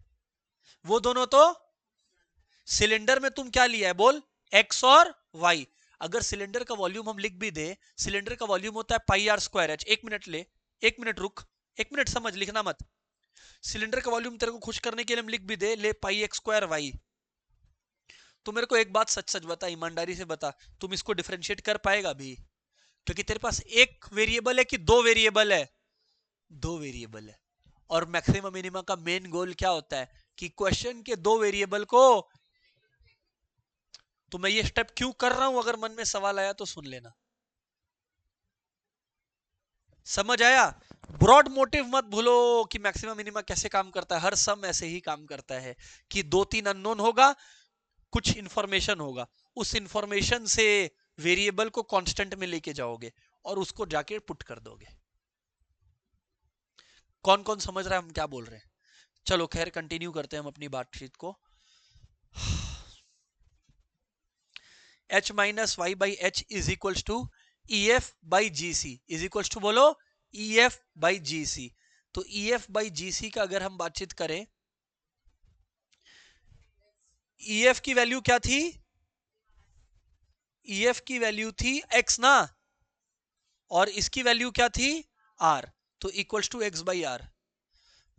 वो दोनों तो, सिलेंडर में तुम क्या लिया है बोल? एक्स और वाई। अगर सिलेंडर का वॉल्यूम हम लिख भी दे, सिलेंडर का वॉल्यूम होता है पाई आर स्क्वायर एच। एक मिनट ले, एक मिनट रुक, एक मिनट समझ, लिखना मत। सिलेंडर का वॉल्यूम तेरे को खुश करने के लिए हम लिख भी दे, ले पाई एक्स स्क्वायर वाई। तो मेरे को एक बात सच सच बता, ईमानदारी से बता, तुम इसको डिफरेंशिएट कर पाएगा भी? क्योंकि तेरे पास एक वेरिएबल है कि दो वेरिएबल है? दो वेरिएबल है। और मैक्सिमम मिनिमम का मेन गोल क्या होता है कि क्वेश्चन के दो वेरिएबल को, तो मैं ये स्टेप क्यों कर रहा हूं, अगर मन में सवाल आया तो सुन लेना। समझ आया? ब्रॉड मोटिव मत भूलो कि मैक्सिमम मिनिमा कैसे काम करता है, हर सम ऐसे ही काम करता है कि दो तीन अननोन होगा, कुछ इंफॉर्मेशन होगा, उस इंफॉर्मेशन से वेरिएबल को कांस्टेंट में लेके जाओगे और उसको जाके पुट कर दोगे। कौन कौन समझ रहा है हम क्या बोल रहे हैं? चलो खैर कंटिन्यू करते हैं हम अपनी बातचीत को। h minus Y by H is equals to E F by G C, is equals to बोलो ई एफ बाई जी सी। तो ई एफ बाई जी सी का अगर हम बातचीत करें, ई एफ की वैल्यू क्या थी? ई एफ की वैल्यू थी x ना, और इसकी वैल्यू क्या थी? r। तो equals to X by R.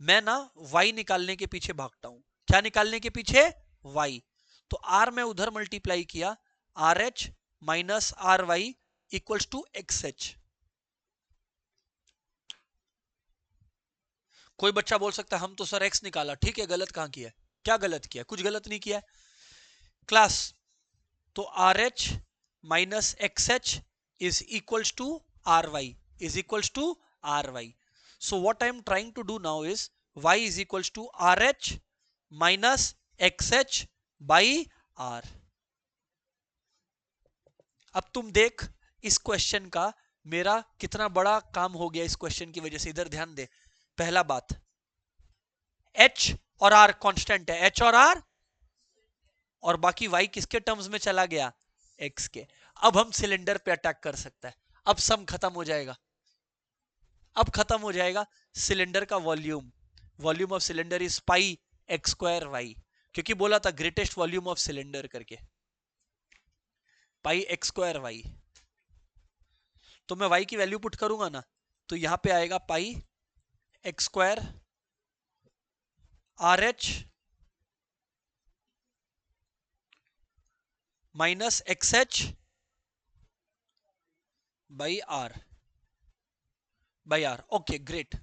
मैं ना y निकालने के पीछे भागता हूं, क्या निकालने के पीछे? y। तो r में उधर मल्टीप्लाई किया, R H minus R Y equals to X H. कोई बच्चा बोल सकता है हम तो सर x निकाला, ठीक है, गलत कहां किया है? क्या गलत किया? कुछ गलत नहीं किया क्लास। तो R H minus x H is equals to R Y, is equals to R Y. So what I am trying to do now is y is equals to RH minus XH by R। अब तुम देख इस question का मेरा कितना बड़ा काम हो गया इस क्वेश्चन की वजह से। इधर ध्यान दे, पहला बात, H और R कांस्टेंट है, H और R, और बाकी y किसके टर्म्स में चला गया? x के। अब हम सिलेंडर पे अटैक कर सकता है, अब सम खत्म हो जाएगा, अब खत्म हो जाएगा। सिलेंडर का volume, volume of cylinder is pi x square Y, क्योंकि बोला था ग्रेटेस्ट वॉल्यूम ऑफ सिलेंडर करके, पाई एक्स स्क्वायर वाई। तो मैं वाई की वैल्यू पुट करूंगा ना, तो यहां पे आएगा pi x square r H minus x H by r, by r. Okay great.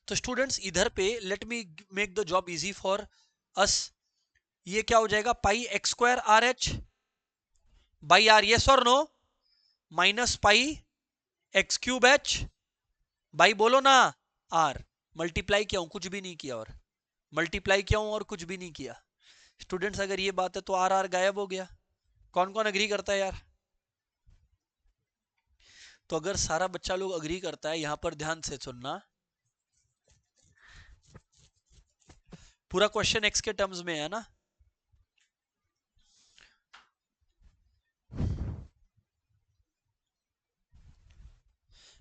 तो स्टूडेंट्स इधर पे let me make the job easy for us, ये क्या हो जाएगा? Pi x square r H by are, yes और no, minus pi x cube h by बोलो ना आर। मल्टीप्लाई किया हूं, कुछ भी नहीं किया, और मल्टीप्लाई किया हूं और कुछ भी नहीं किया। स्टूडेंट्स अगर ये बात है तो आर आर गायब हो गया। कौन कौन अग्री करता है यार? तो अगर सारा बच्चा लोग अग्री करता है, यहां पर ध्यान से सुनना, पूरा क्वेश्चन एक्स के टर्म्स में है ना,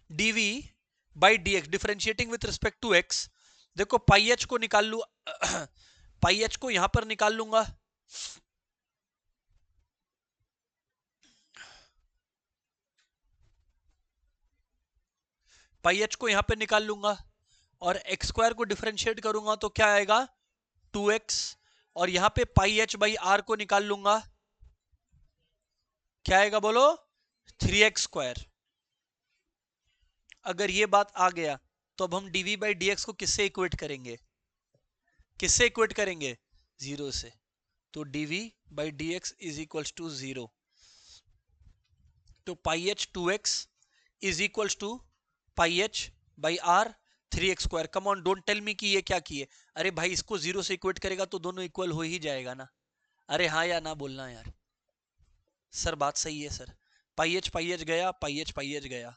dv by D X differentiating with respect to X. देखो पाई एच को निकाल लू पाई एच को यहां पर निकाल लूंगा, पाई एच को यहां पर निकाल लूंगा, और एक्स स्क्वायर को डिफरेंशिएट करूंगा तो क्या आएगा 2x, और यहां पे पाई एच बाई आर को निकाल लूंगा, क्या आएगा बोलो 3x स्क्वायर। अगर ये बात आ गया तो अब हम dv बाई dx को किससे इक्वेट करेंगे, किससे इक्वेट करेंगे, जीरो से। तो dv by dx is equals to zero, तो pi h 2x is equals to pi h by r 3x square. Come on don't tell me कि ये क्या किए, अरे भाई इसको जीरो से इक्वेट करेगा तो दोनों इक्वल हो ही जाएगा ना, अरे हाँ या ना बोलना यार, सर बात सही है सर। पाई एच गया, पाई एच गया,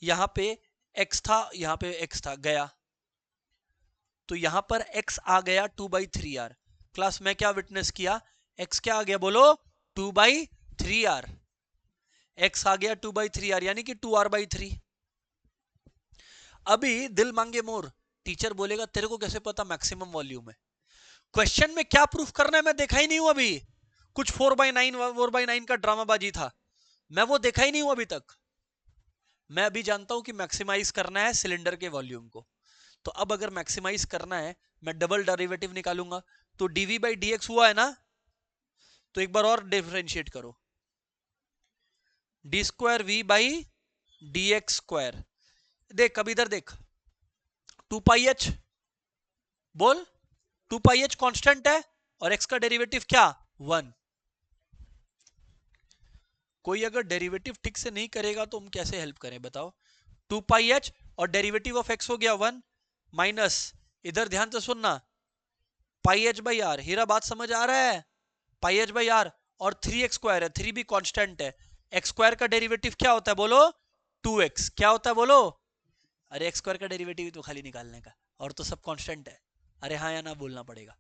यहां पे x था, यहां पे x था गया, तो यहां पर x आ गया 2/3r। क्लास में क्या विटनेस किया, x क्या आ गया बोलो 2/3r, x आ गया 2/3r यानी कि 2r/3। अभी दिल मांगे मोर, टीचर बोलेगा तेरे को कैसे पता मैक्सिमम वॉल्यूम है, क्वेश्चन में क्या प्रूफ करना है मैं देखा ही नहीं हूं अभी, कुछ 4/9 का ड्रामाबाजी था, मैं वो देखा ही नहीं हूं अभी तक। मैं अभी जानता हूं कि मैक्सिमाइज करना है सिलेंडर के वॉल्यूम को, तो अब अगर मैक्सिमाइज करना है मैं डबल डेरिवेटिव निकालूंगा, तो dv बाई dx हुआ है ना, तो एक बार और डिफरेंशिएट करो, D square V by D X square. देख अब इधर देख, 2πh बोल, 2πh कांस्टेंट है और x का डेरिवेटिव क्या 1। कोई अगर डेरिवेटिव ठीक से नहीं करेगा तो हम कैसे हेल्प करें बताओ, 2πh और डेरिवेटिव ऑफ x हो गया 1 माइनस, इधर ध्यान से सुनना, पाई एच बाई आर, हीरा बात समझ आ रहा है, पाई एच बाई आर और 3x स्क्वायर है, 3 भी कांस्टेंट है, x स्क्वायर का डेरिवेटिव क्या होता है बोलो 2x, क्या होता है बोलो, अरे x स्क्वायर का डेरिवेटिव तो खाली निकालने का, और तो सब कांस्टेंट है, अरे हाँ या ना बोलना पड़ेगा।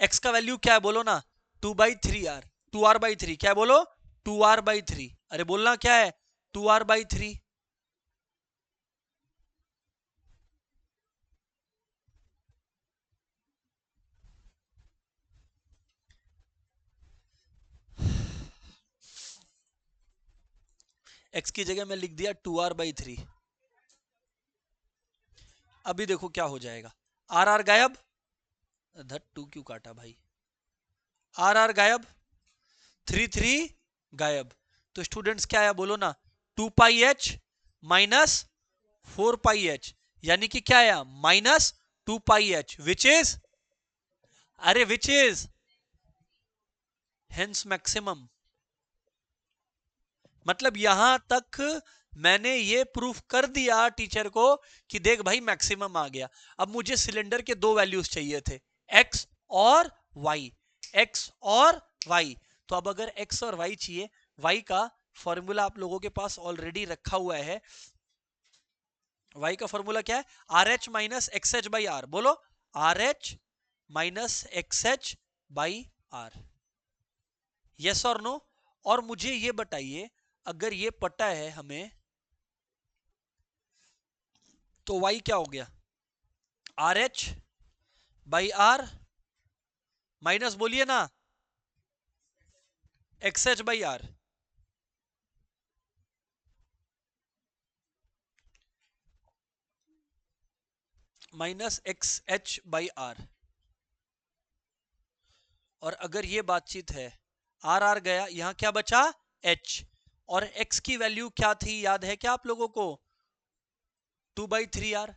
x का वैल्यू क्या है बोलो ना 2/3r, 2r/3, क्या है बोलो 2r/3, अरे बोलना क्या है 2r/3। x की जगह में लिख दिया 2r/3, अभी देखो क्या हो जाएगा, आर आर गायब, धत टू क्यों काटा भाई, आर आर गायब, 3 गायब, तो स्टूडेंट्स क्या आया बोलो ना 2πh माइनस 4πh, यानी कि क्या आया -2πh विच इज, अरे विच इज हेंस मैक्सिमम। मतलब यहां तक मैंने ये प्रूफ कर दिया टीचर को कि देख भाई मैक्सिमम आ गया। अब मुझे सिलेंडर के दो वैल्यूज चाहिए थे, x और y, x और y। तो अब अगर x और y चाहिए, y का फॉर्मूला आप लोगों के पास ऑलरेडी रखा हुआ है, y का फॉर्मूला क्या है r H minus x H by r, बोलो r H minus x H by are, yes और नो। और मुझे ये बताइए अगर ये पता है हमें तो y क्या हो गया R H by R minus बोलिए ना X H by R, minus x H by R. और अगर ये बातचीत है आर आर गया, यहां क्या बचा h, और x की वैल्यू क्या थी याद है क्या आप लोगों को 2/3r,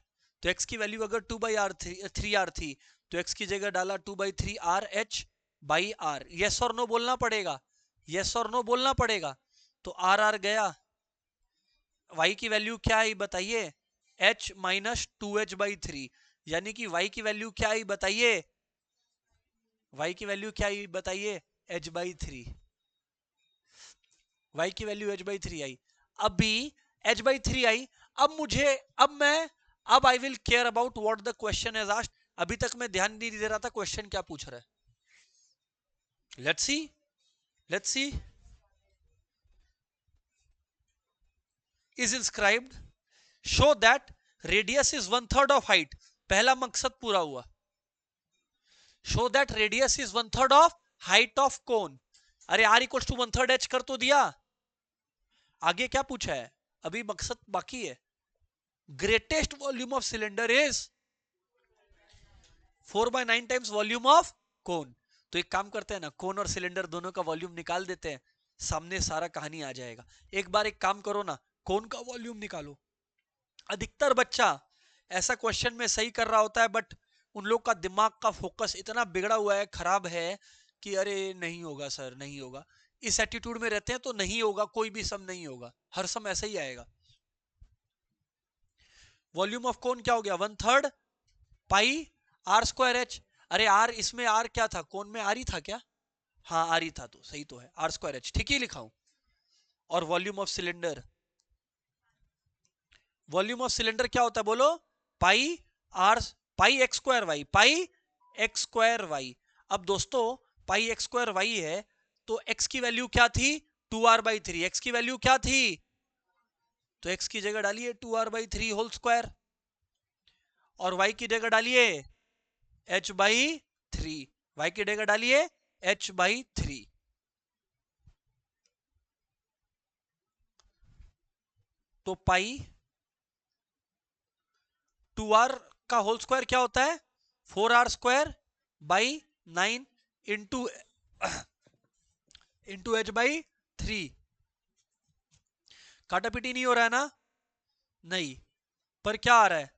तो x की वैल्यू अगर 2/3r थी तो x की जगह डाला 2/3r h by are, yes और नो बोलना पड़ेगा, यस और नो बोलना पड़ेगा। तो आर आर गया, y की वैल्यू क्या आई बताइए h माइनस 2h/3, यानी कि y की वैल्यू क्या आई बताइए, y की वैल्यू क्या आई बताइए h/3, y की वैल्यू h/3 आई, अभी h/3 आई। अब मुझे, अब I will care about what the question is asked. अभी तक मैं ध्यान नहीं दे रहा था क्वेश्चन क्या पूछ रहा है, let's see, let's see, is inscribed show that radius is 1/3 of height, पहला मकसद पूरा हुआ। Show that radius is 1/3 of height of cone. अरे r इक्वल टू 1/3 h कर तो दिया। आगे क्या पूछा है, अभी मकसद बाकी है। Greatest volume of cylinder is 4/9 times volume of cone. तो एक काम करते हैं ना, कोन और सिलेंडर दोनों का वॉल्यूम निकाल देते हैं, सामने सारा कहानी आ जाएगा। एक बार एक काम करो ना, कोन का वॉल्यूम निकालो। अधिकतर बच्चा ऐसा क्वेश्चन में सही कर रहा होता है, बट उन लोग का दिमाग का फोकस इतना बिगड़ा हुआ है, खराब है कि अरे नहीं होगा सर, नहीं होगा। इस एटीट्यूड में रहते हैं तो नहीं होगा, कोई भी सम नहीं होगा, हर सम ऐसा ही आएगा। वॉल्यूम ऑफ कोन क्या हो गया, 1/3 पाई आर स्क्वायर एच। अरे आर, इसमें आर क्या था, कोन में आर ही था क्या? हाँ आर ही था, तो सही तो है, आर स्क्वायर एच, ठीक ही लिखा हूं। और volume of cylinder, volume of cylinder क्या होता है बोलो, pi r, pi x square y, pi x square y. अब दोस्तों पाई एक्स स्क्वायर वाई है, तो एक्स की वैल्यू क्या थी, 2r/3। एक्स की वैल्यू क्या थी, तो एक्स की जगह डालिए 2r/3 होल स्क्वायर, और वाई की जगह डालिए h/3, वाई की जगह डालिए h/3। तो पाई 2r का होल स्क्वायर क्या होता है, 4r² इंटू h/3। काटापीटी नहीं हो रहा है ना, नहीं, पर क्या आ रहा है,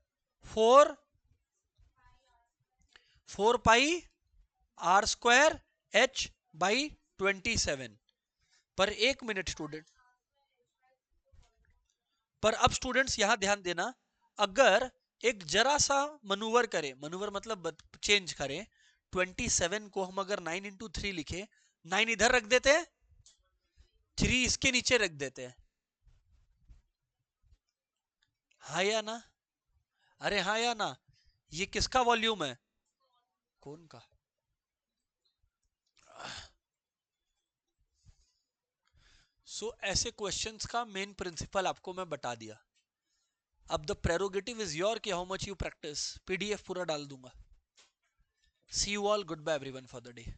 4 पाई r² h/27। पर एक मिनट स्टूडेंट, पर अब स्टूडेंट्स यहां ध्यान देना, अगर एक जरा सा मनूवर करे, मनूवर मतलब चेंज करें, 27 को हम अगर 9 × 3 लिखे, 9 इधर रख देते हैं, 3 इसके नीचे रख देते हैं, हाँ या ना, अरे हाँ या ना, ये किसका वॉल्यूम है, कौन का। ऐसे क्वेश्चंस का मेन प्रिंसिपल आपको मैं बता दिया। अब द प्रेरोगेटिव इज योर कि how much you practice, PDF पूरा डाल दूंगा। See you all, good bye everyone for the day.